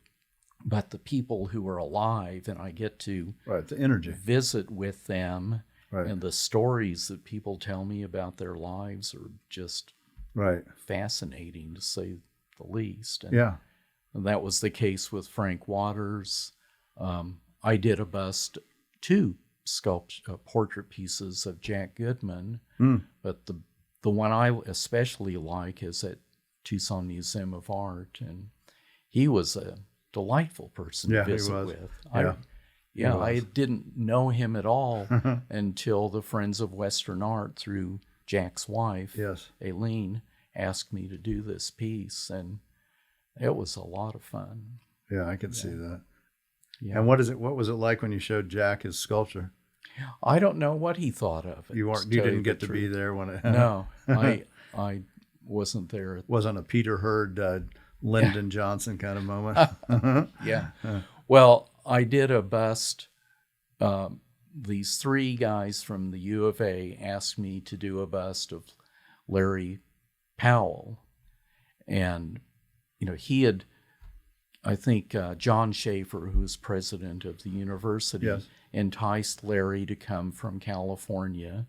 But the people who are alive, and I get to the energy, visit with them, and the stories that people tell me about their lives are just fascinating, to say the least. And that was the case with Frank Waters. I did a bust, 2 portrait pieces of Jack Goodman, but the one I especially like is at Tucson Museum of Art, and he was a delightful person to visit with. I didn't know him at all until the Friends of Western Art, through Jack's wife, Aileen, asked me to do this piece, and it was a lot of fun. Yeah, I could see that. Yeah. And what was it like when you showed Jack his sculpture? I don't know what he thought of it. You didn't get to be there when it No, I wasn't there. Wasn't a Peter Hurd, Lyndon Johnson kind of moment. Yeah. Well, I did a bust. These three guys from the U of A asked me to do a bust of Larry Powell. And, he had, I think, John Schaefer, who's president of the university, yes, enticed Larry to come from California,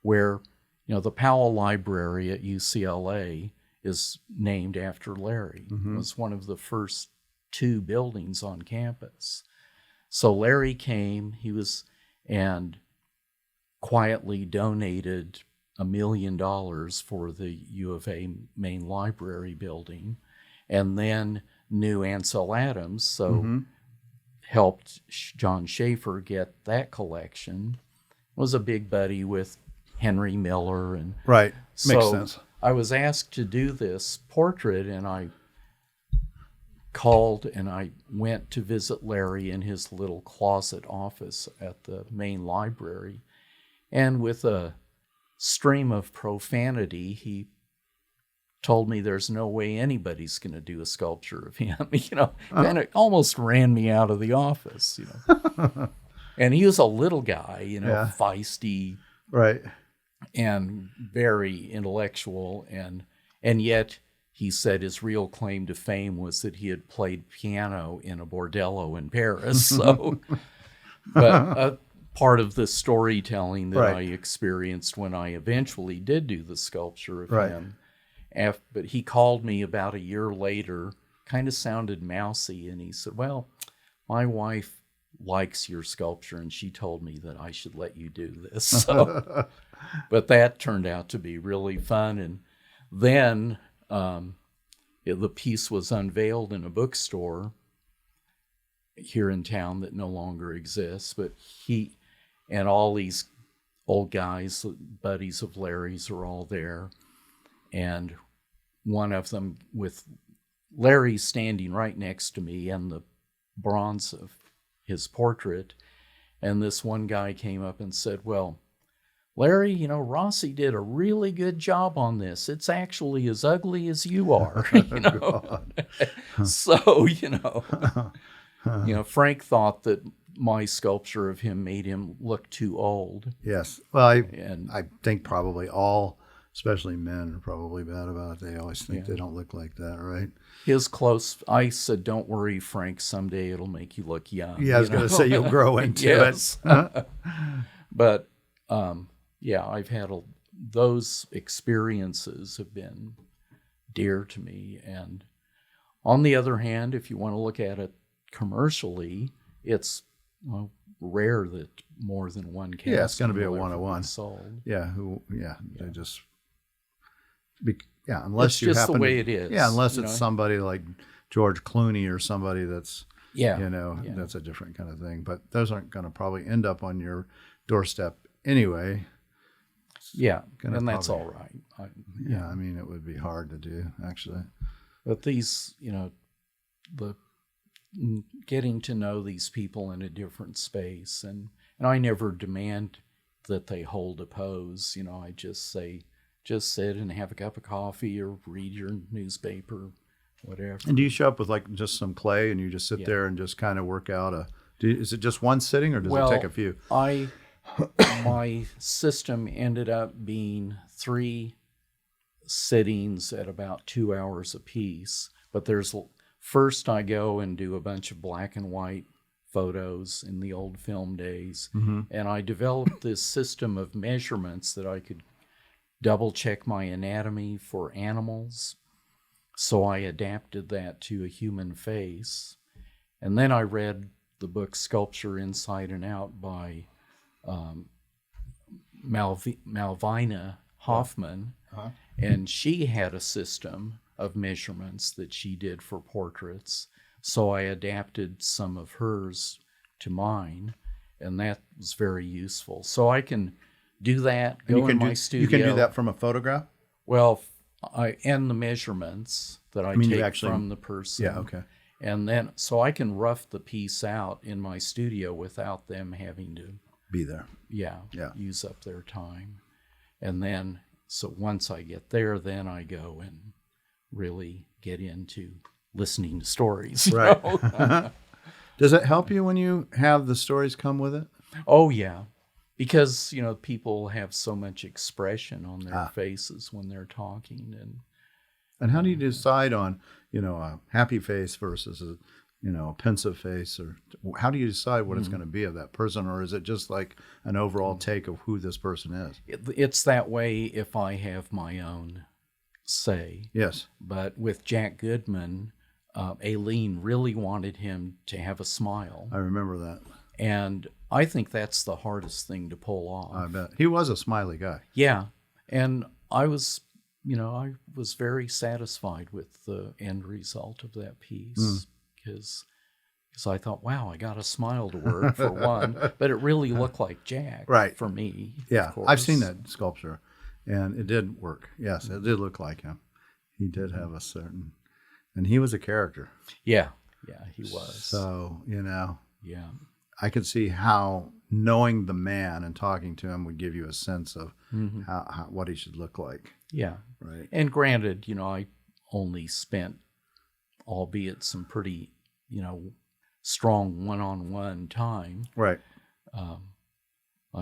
where, the Powell Library at UCLA is named after Larry. Mm-hmm. It was one of the first 2 buildings on campus. So Larry came, and quietly donated $1 million for the U of A main library building, and then knew Ansel Adams, so helped John Schaefer get that collection. Was a big buddy with Henry Miller, and right, so makes sense. I was asked to do this portrait, and I called and I went to visit Larry in his little closet office at the main library, and with a stream of profanity, he told me there's no way anybody's going to do a sculpture of him, and it almost ran me out of the office, And he was a little guy, Yeah. feisty, Right. and very intellectual, and yet he said his real claim to fame was that he had played piano in a bordello in Paris. So, but part of the storytelling that Right. I experienced when I eventually did do the sculpture of Right. him. But he called me about a year later, kind of sounded mousy, and he said, "Well, my wife likes your sculpture, and she told me that I should let you do this." So, but that turned out to be really fun. And then the piece was unveiled in a bookstore here in town that no longer exists. But he and all these old guys, buddies of Larry's, are all there. And one of them, with Larry standing right next to me and the bronze of his portrait. And this one guy came up and said, "Well, Larry, Rossi did a really good job on this. It's actually as ugly as you are." So, Frank thought that my sculpture of him made him look too old. Yes. Well, I think probably all, especially men, are probably bad about it. They always think they don't look like that, right? I said, "Don't worry, Frank, someday it'll make you look young." Yeah, I was going to say you'll grow into yes. it. But, I've had those experiences have been dear to me. And on the other hand, if you want to look at it commercially, it's rare that more than one casting. Yeah, it's going to be a will ever one-on-one. be sold. Yeah, they just... unless It's you just happen the way to, it is. Yeah, unless it's somebody like George Clooney or somebody that's, Yeah. that's a different kind of thing. But those aren't going to probably end up on your doorstep anyway. Yeah, Gonna and that's probably- all right. Yeah, I mean, it would be hard to do, actually. But these, the getting to know these people in a different space, and I never demand that they hold a pose. I just say, just sit and have a cup of coffee or read your newspaper, whatever. And do you show up with like just some clay and you just sit there and just kind of work out is it just one sitting or does it take a few? My system ended up being 3 sittings at about 2 hours apiece. But first I go and do a bunch of black and white photos in the old film days. Mm-hmm. And I developed this system of measurements that I could double check my anatomy for animals. So I adapted that to a human face. And then I read the book Sculpture Inside and Out by Malvina Hoffman, and she had a system of measurements that she did for portraits. So I adapted some of hers to mine, and that was very useful. So I can do that, go in my studio. You can do that from a photograph? Well, and the measurements that I mean, you take actually- from the person. Yeah, okay. And then, so I can rough the piece out in my studio without them having to, Be there. yeah, Yeah. use up their time. And then, so once I get there, then I go and really get into listening to stories. you Right. know? Does it help you when you have the stories come with it? Oh, yeah. Because, people have so much expression on their Ah. faces when they're talking. And how do you decide on, a happy face versus a pensive face, or how do you decide what it's going to be of that person, or is it just like an overall take of who this person is? It's that way if I have my own say. Yes. But with Jack Goodman, Aileen really wanted him to have a smile. I remember that. And I think that's the hardest thing to pull off. I bet. He was a smiley guy. Yeah. And I was very satisfied with the end result of that piece because I thought, wow, I got a smile to work for one, but it really looked like Jack Right. for me. Yeah, of course. I've seen that sculpture, and it did work. Yes, it did look like him. He did have a certain, and he was a character. Yeah, he was. So, Yeah. I could see how knowing the man and talking to him would give you a sense of how what he should look like. Yeah. Right. And granted, I only spent, albeit some pretty, strong one-on-one time. Right.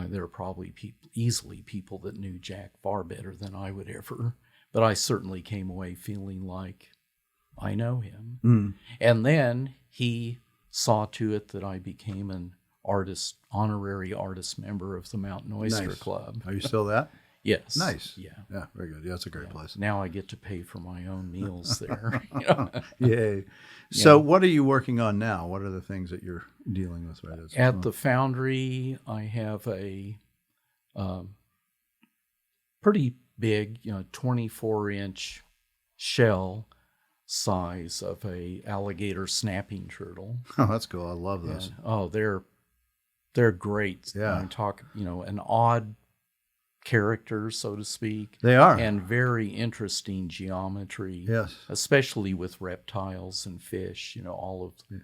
There are probably easily people that knew Jack far better than I would ever, but I certainly came away feeling like I know him. Mm. And then he saw to it that I became an honorary artist member of the Mountain Oyster Nice. Club. Are you still that? Yes. Nice. Yeah. Yeah, very good. Yeah, that's a great place. Now I get to pay for my own meals there. Yay. So what are you working on now? What are the things that you're dealing with right now? At the Foundry, I have a pretty big, 24-inch shell size of a alligator snapping turtle. Oh, that's cool. I love those. And, oh, they're great. Yeah. I talk, an odd character, so to speak. They are. And very interesting geometry. Yes. Especially with reptiles and fish, all of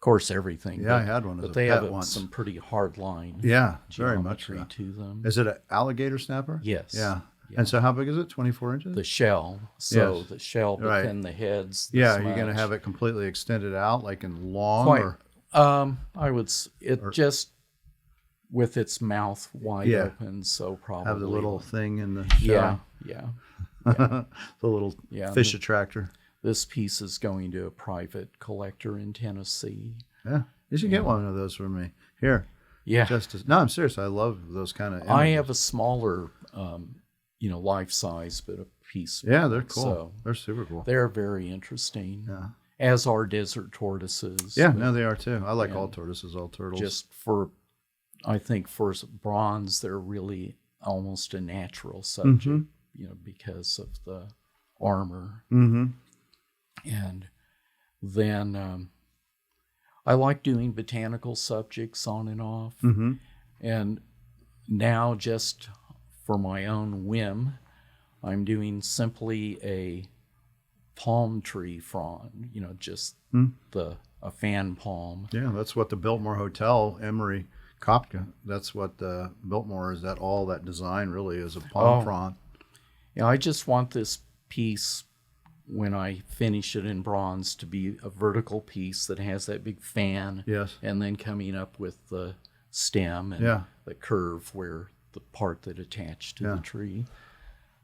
course, everything. Yeah, I had one as but a they pet have once. some pretty hard line Yeah, very much geometry so. to them. Is it an alligator snapper? Yes. Yeah. And so how big is it? 24 inches? The shell. So Yes. the shell, but Right. then the heads. Yeah, you're going to have it completely extended out, like in long? Quite. Or? I would. Just with its mouth wide Yeah. open. So probably Have the little thing in the Yeah. shell? Yeah. The little Yeah, fish attractor. This piece is going to a private collector in Tennessee. Yeah. You should get one of those for me. Here. Yeah. No, I'm serious. I love those kind of I have a smaller, life size, but a piece. Yeah, they're cool. So they're super cool. they're very interesting. Yeah. As are desert tortoises. Yeah, but no, they are too. I like Yeah. all tortoises, all turtles. Just I think for bronze, they're really almost a natural subject, because of the armor. Mm-hmm. And then I like doing botanical subjects on and off. Mm-hmm. And now, just for my own whim, I'm doing simply a palm tree frond, just a fan palm. Yeah, that's what the Biltmore Hotel, Emery Kopka, that's what the Biltmore is. That all that design really is a palm frond. Yeah, I just want this piece, when I finish it in bronze, to be a vertical piece that has that big fan. Yes. And then coming up with the stem and Yeah. the curve where the part that attached to Yeah. the tree.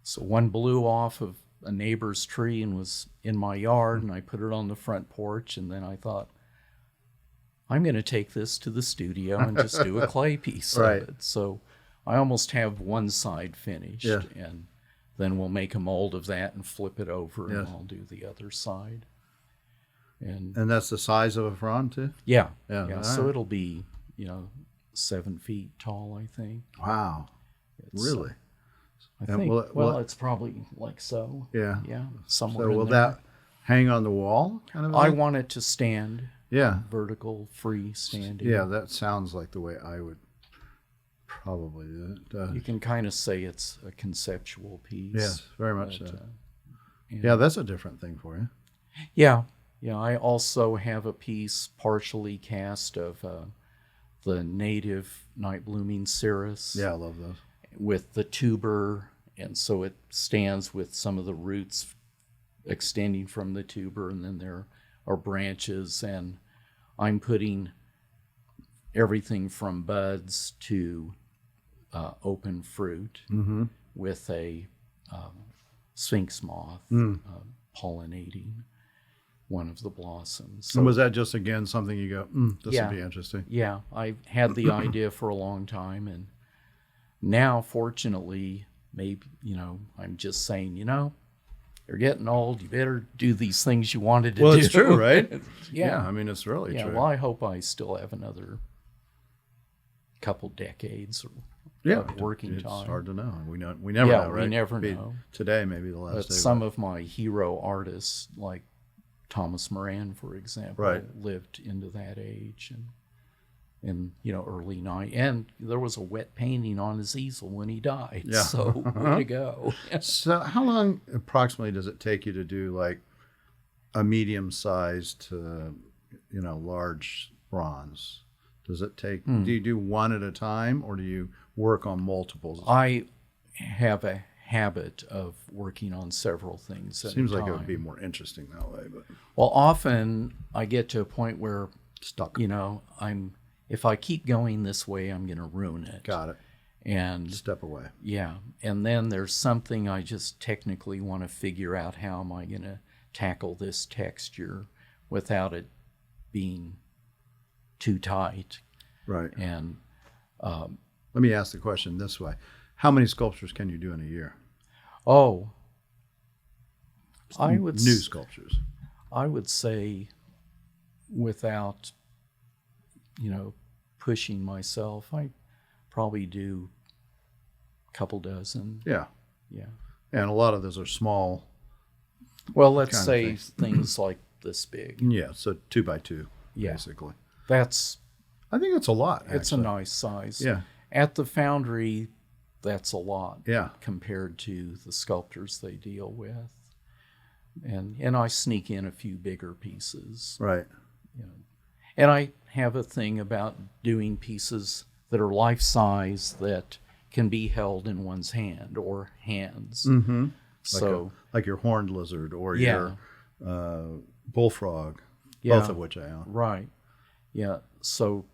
So one blew off of a neighbor's tree and was in my yard, and I put it on the front porch, and then I thought, I'm going to take this to the studio and just do a clay piece Right. of it. So I almost have one side finished, Yeah. and then we'll make a mold of that and flip it over, and Yes. I'll do the other side. And that's the size of a frond too? yeah. Yeah, So alright. it'll be, 7 feet tall, I think. Wow. It's, Really? I And think. will it- It's probably like so. Yeah. Yeah. Somewhere. So in will there. that hang on the wall kind of? I thing? want it to stand Yeah. vertical, free standing. Yeah, that sounds like the way I would probably do it. You can kind of say it's a conceptual piece. Yes, very much but, so. Yeah, that's a different thing for you. Yeah, yeah. I also have a piece partially cast of the native night blooming cirrus. Yeah, I love those. With the tuber, and so it stands with some of the roots extending from the tuber, and then there are branches, and I'm putting everything from buds to open fruit with a sphinx moth pollinating one of the blossoms. So, And was that just, again, something you go, this Yeah. would be interesting? yeah, I had the idea for a long time, and now, fortunately, maybe, I'm just saying, you're getting old, you better do these things you wanted to do. Well, it's true, right? Yeah. I mean, it's really Yeah, true. well, I hope I still have another couple decades of working it's time. hard to know. We never know, right? we never Be- know. Today, maybe the last But day. some of my hero artists, like Thomas Moran, for example, Right. lived into that age, and early night, and there was a wet painting on his easel when he died. Yeah. So way to go. So how long approximately does it take you to do like a medium-sized to, large bronze? Does it take, do you do one at a time, or do you work on multiples? I have a habit of working on several things at Seems a like time. it would be more interesting that way, but Well, often I get to a point where, stuck. if I keep going this way, I'm going to ruin it. Got it. And Step away. yeah, and then there's something I just technically want to figure out, how am I going to tackle this texture without it being too tight. Right. And Let me ask the question this way. How many sculptures can you do in a year? New sculptures. I would say, without pushing myself, I probably do a couple dozen. Yeah. Yeah. And a lot of those are small. Well, let's Kind of say things. things like this big. Yeah. So 2 by 2, Yeah. basically. I think that's a lot. It's a actually. nice size. Yeah. At the foundry, that's a lot. Yeah. Compared to the sculptors they deal with. And I sneak in a few bigger pieces. Right. And I have a thing about doing pieces that are life size that can be held in one's hand or hands. Mm-hmm. So like your horned lizard or Yeah. your bullfrog, Yeah. both of which I own. right, yeah. So,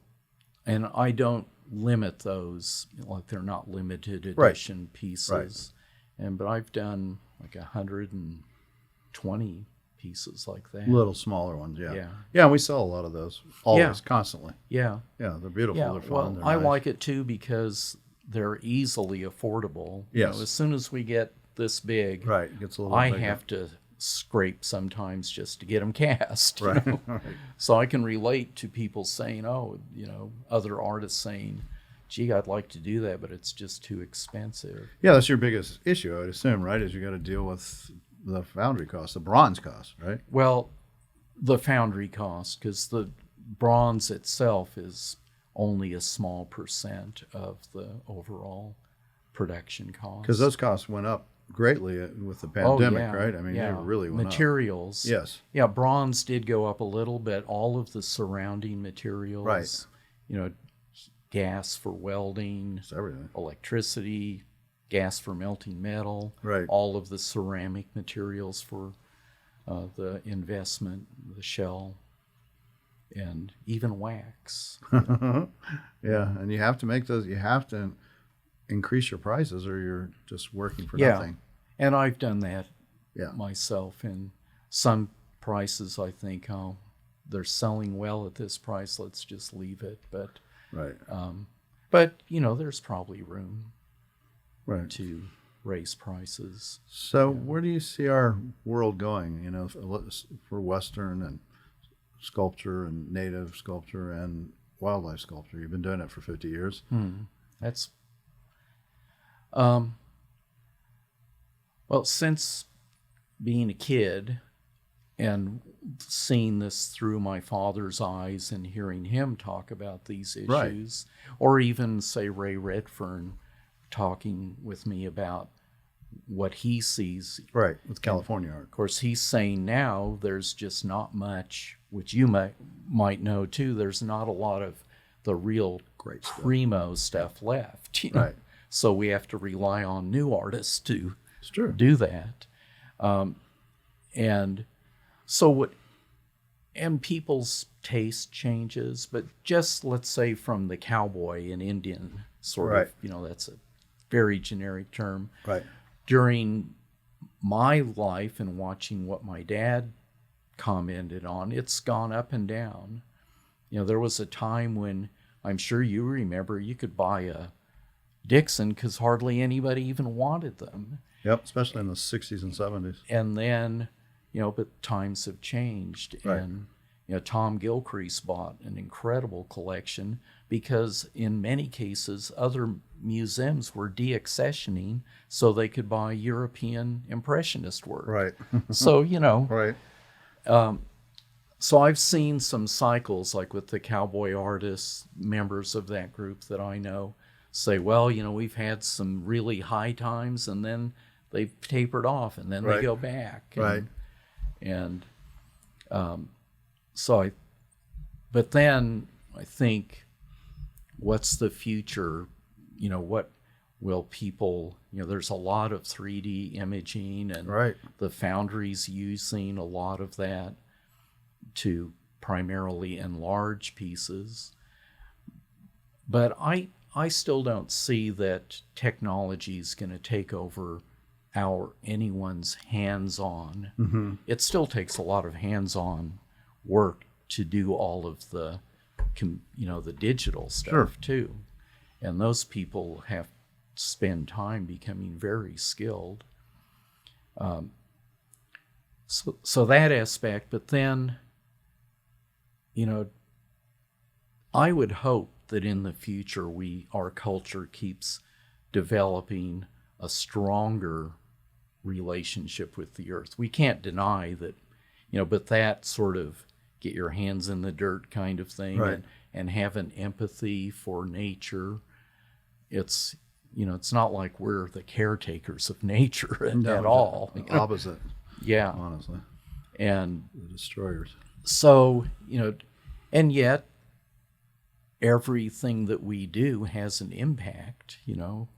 and I don't limit those, like they're not limited edition pieces. But I've done like 120 pieces like that. Little smaller ones, yeah. Yeah. Yeah, we sell a lot of those always, constantly. Yeah. Yeah, they're beautiful. Yeah, They're fun. well, they're I nice. like it too because they're easily affordable. Yes. As soon as we get this big, Right, it gets a little I bigger. have to scrape sometimes just to get them cast. you Right. know? Right. So I can relate to people saying, other artists saying, gee, I'd like to do that, but it's just too expensive. Yeah, that's your biggest issue, I would assume, right? Is you got to deal with the foundry cost, the bronze cost, right? Well, the foundry cost, because the bronze itself is only a small percent of the overall production cost. Because those costs went up greatly with the pandemic, right? I mean, they really went materials. up. Yes. Yeah, bronze did go up a little bit. All of the surrounding materials, Right. Gas for welding, It's everything. electricity, gas for melting metal, Right. all of the ceramic materials for the investment, the shell, and even wax. Yeah, and you have to make those. You have to increase your prices, or you're just working for Yeah. nothing. And I've done that Yeah. myself. And some prices I think, they're selling well at this price, let's just leave it. But Right. there's probably room Right. to raise prices. So, where do you see our world going? For Western and sculpture and native sculpture and wildlife sculpture. You've been doing it for 50 years. That's well, since being a kid and seeing this through my father's eyes and hearing him talk about these Right. issues, or even say Ray Redfern talking with me about what he sees. Right, with California art. Of course, he's saying now there's just not much, which you might know too. There's not a lot of the real Great stuff. primo stuff left. You know? Right. So we have to rely on new artists to It's true. do that. And so what, and people's taste changes, but just let's say from the cowboy and Indian sort Right. of, that's a very generic term. Right. During my life and watching what my dad commented on, it's gone up and down. There was a time when, I'm sure you remember, you could buy a Dixon because hardly anybody even wanted them. Yep, especially in the 60s and 70s. And then, but times have changed. Right. And, Tom Gilcrease bought an incredible collection because in many cases, other museums were deaccessioning so they could buy European Impressionist work. Right. So, Right. so I've seen some cycles, like with the cowboy artists, members of that group that I know, say, well, we've had some really high times and then they've tapered off and then Right. they go back. Right. And but then I think, what's the future? What will people, there's a lot of 3D imaging and Right. the foundry's using a lot of that to primarily enlarge pieces. But I still don't see that technology is going to take over anyone's hands-on. Mm-hmm. It still takes a lot of hands-on work to do all of the the digital stuff. Sure. Too, and those people have to spend time becoming very skilled. So that aspect, but then I would hope that in the future our culture keeps developing a stronger relationship with the earth. We can't deny that, but that sort of get your hands in the dirt kind of thing, Right. and have an empathy for nature. It's it's not like we're the caretakers of nature at all. Opposite, Yeah. honestly. And The destroyers. so, and yet everything that we do has an impact.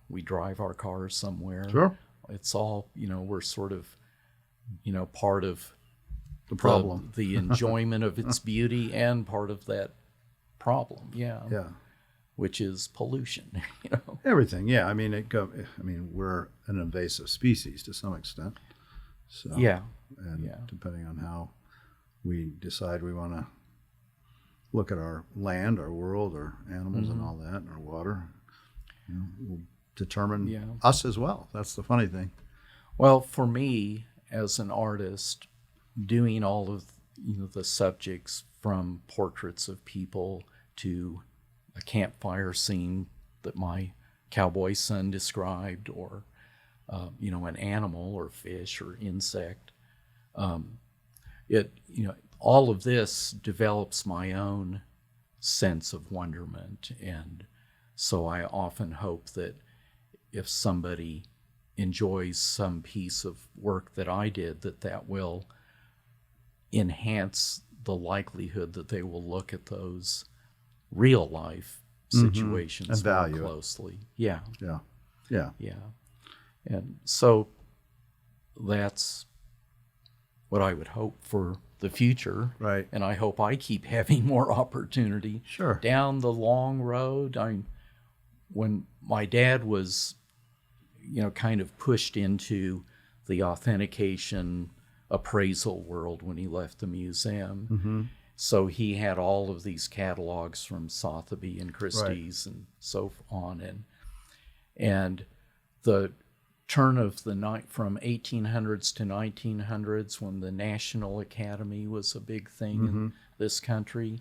We drive our cars somewhere. Sure. It's all, we're sort of, part of The problem. the enjoyment of its beauty and part of that problem. Yeah. Yeah. Which is pollution, Everything. Yeah. I mean, we're an invasive species to some extent. So, Yeah. And Yeah. depending on how we decide we want to look at our land, our world, our animals, and all that, and our water, will determine Yeah. us as well. That's the funny thing. Well, for me as an artist, doing all of the subjects from portraits of people to a campfire scene that my cowboy son described, or an animal or fish or insect, all of this develops my own sense of wonderment. And so I often hope that if somebody enjoys some piece of work that I did, that will enhance the likelihood that they will look at those real life situations And value it. more closely. Yeah. Yeah. Yeah. Yeah. And so that's what I would hope for the future. Right. And I hope I keep having more opportunity Sure. down the long road. When my dad was, kind of pushed into the authentication appraisal world when he left the museum. Mm-hmm. So he had all of these catalogs from Sotheby and Christie's and so on. And the turn of the night from 1800s to 1900s, when the National Academy was a big thing in this country,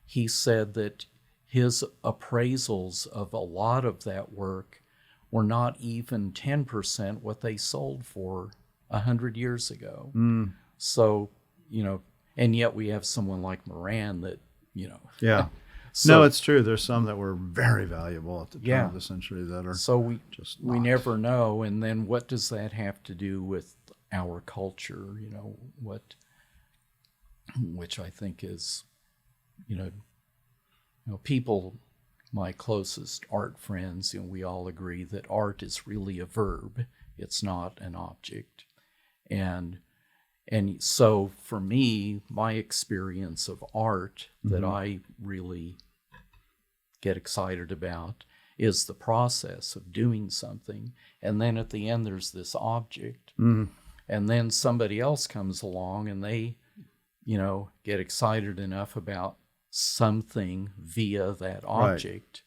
he said that his appraisals of a lot of that work were not even 10% what they sold for 100 years ago. So, and yet we have someone like Moran that, Yeah. So, No, it's true. There's some that were very valuable at the turn of the century that are so we just we not. never know. And then what does that have to do with our culture? Which I think is, people, my closest art friends, we all agree that art is really a verb. It's not an object. And so for me, my experience of art that I really get excited about is the process of doing something. And then at the end, there's this object. And then somebody else comes along and they, get excited enough about something via that object.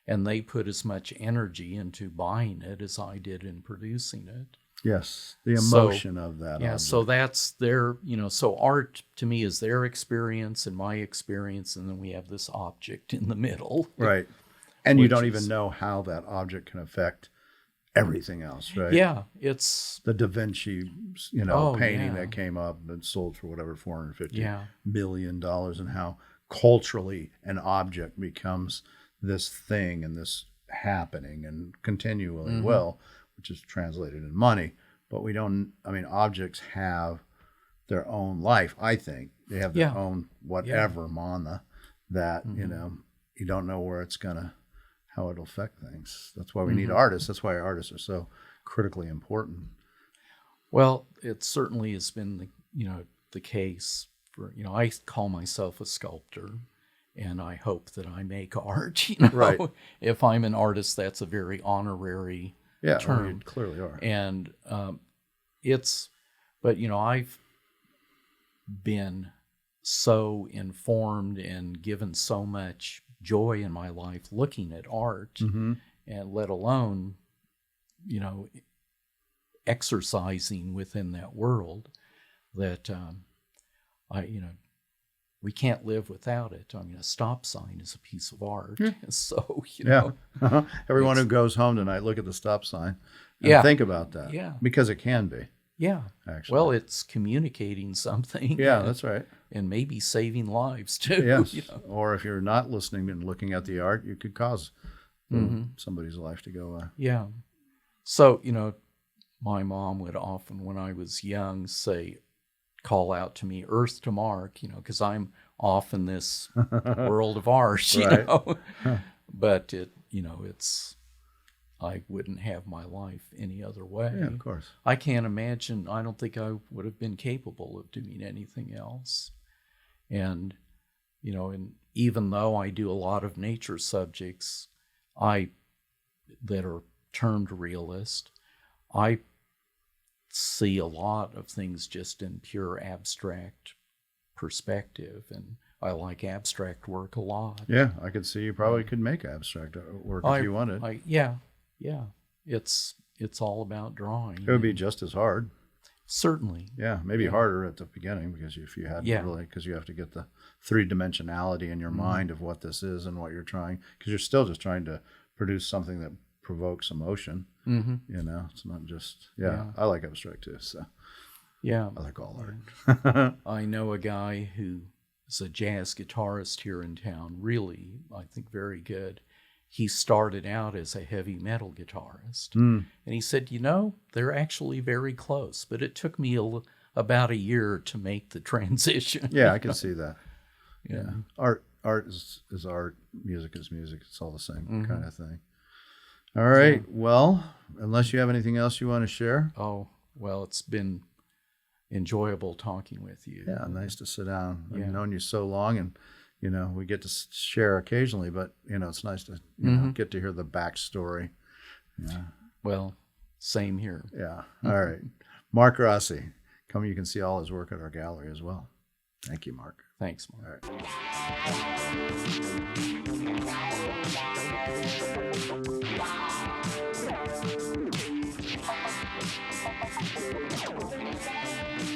And they put as much energy into buying it as I did in producing it. Yes, the emotion of that. Yeah, object. so that's their, so art to me is their experience and my experience, and then we have this object in the middle. Right. And you which don't is- even know how that object can affect everything else, right? Yeah, it's, The Da Vinci, Oh, painting yeah. that came up and sold for whatever $450 Yeah. million, and how culturally an object becomes this thing and this happening and continually will, which is translated in money. But we don't. I mean, objects have their own life. I think they have their Yeah. own whatever mana that you don't know where it's gonna, how it'll affect things. That's why we need artists. That's why artists are so critically important. well, it certainly has been the case for, I call myself a sculptor, and I hope that I make art. Right. If I'm an artist, that's a very honorary Yeah, term. you clearly are. And but I've been so informed and given so much joy in my life looking at art, and let alone, exercising within that world, that we can't live without it. I mean, a stop sign is a piece of art. So, Everyone who goes home tonight, look at the stop sign and Yeah. think about that. Yeah. Because it can be. yeah. Actually. Well, it's communicating something. Yeah, that's right. And maybe saving lives too. Yes. Or if you're not listening and looking at the art, you could cause somebody's life to go. Yeah. So, my mom would often, when I was young, call out to me, Earth to Mark, because I'm off in this world of art, Right. But I wouldn't have my life any other way. Yeah, of course. I can't imagine, I don't think I would have been capable of doing anything else. And, and even though I do a lot of nature subjects, that are termed realist, I see a lot of things just in pure abstract perspective, and I like abstract work a lot. Yeah, I could see you probably could make abstract work if you wanted. Yeah. It's all about drawing. It would be just as hard. Certainly. Yeah, maybe harder at the beginning because if you had because you have to get the three-dimensionality in your mind of what this is and what you're trying, because you're still just trying to produce something that provokes emotion. It's not just I like abstract too, so Yeah. I like all art. I know a guy who is a jazz guitarist here in town, really, I think very good. He started out as a heavy metal guitarist. And he said, they're actually very close, but it took me about a year to make the transition. Yeah, I can see that. Yeah. Art is art, music is music. It's all the same kind of thing. All right. Well, unless you have anything else you want to share. Oh, well, it's been enjoyable talking with you. Yeah, nice to sit down. Yeah. I've known you so long, and we get to share occasionally, but it's nice to get to hear the backstory. Yeah. Well, same here. Yeah. All right. Mark Rossi. You can see all his work at our gallery as well. Thank you, Mark. Thanks, Mark. All right.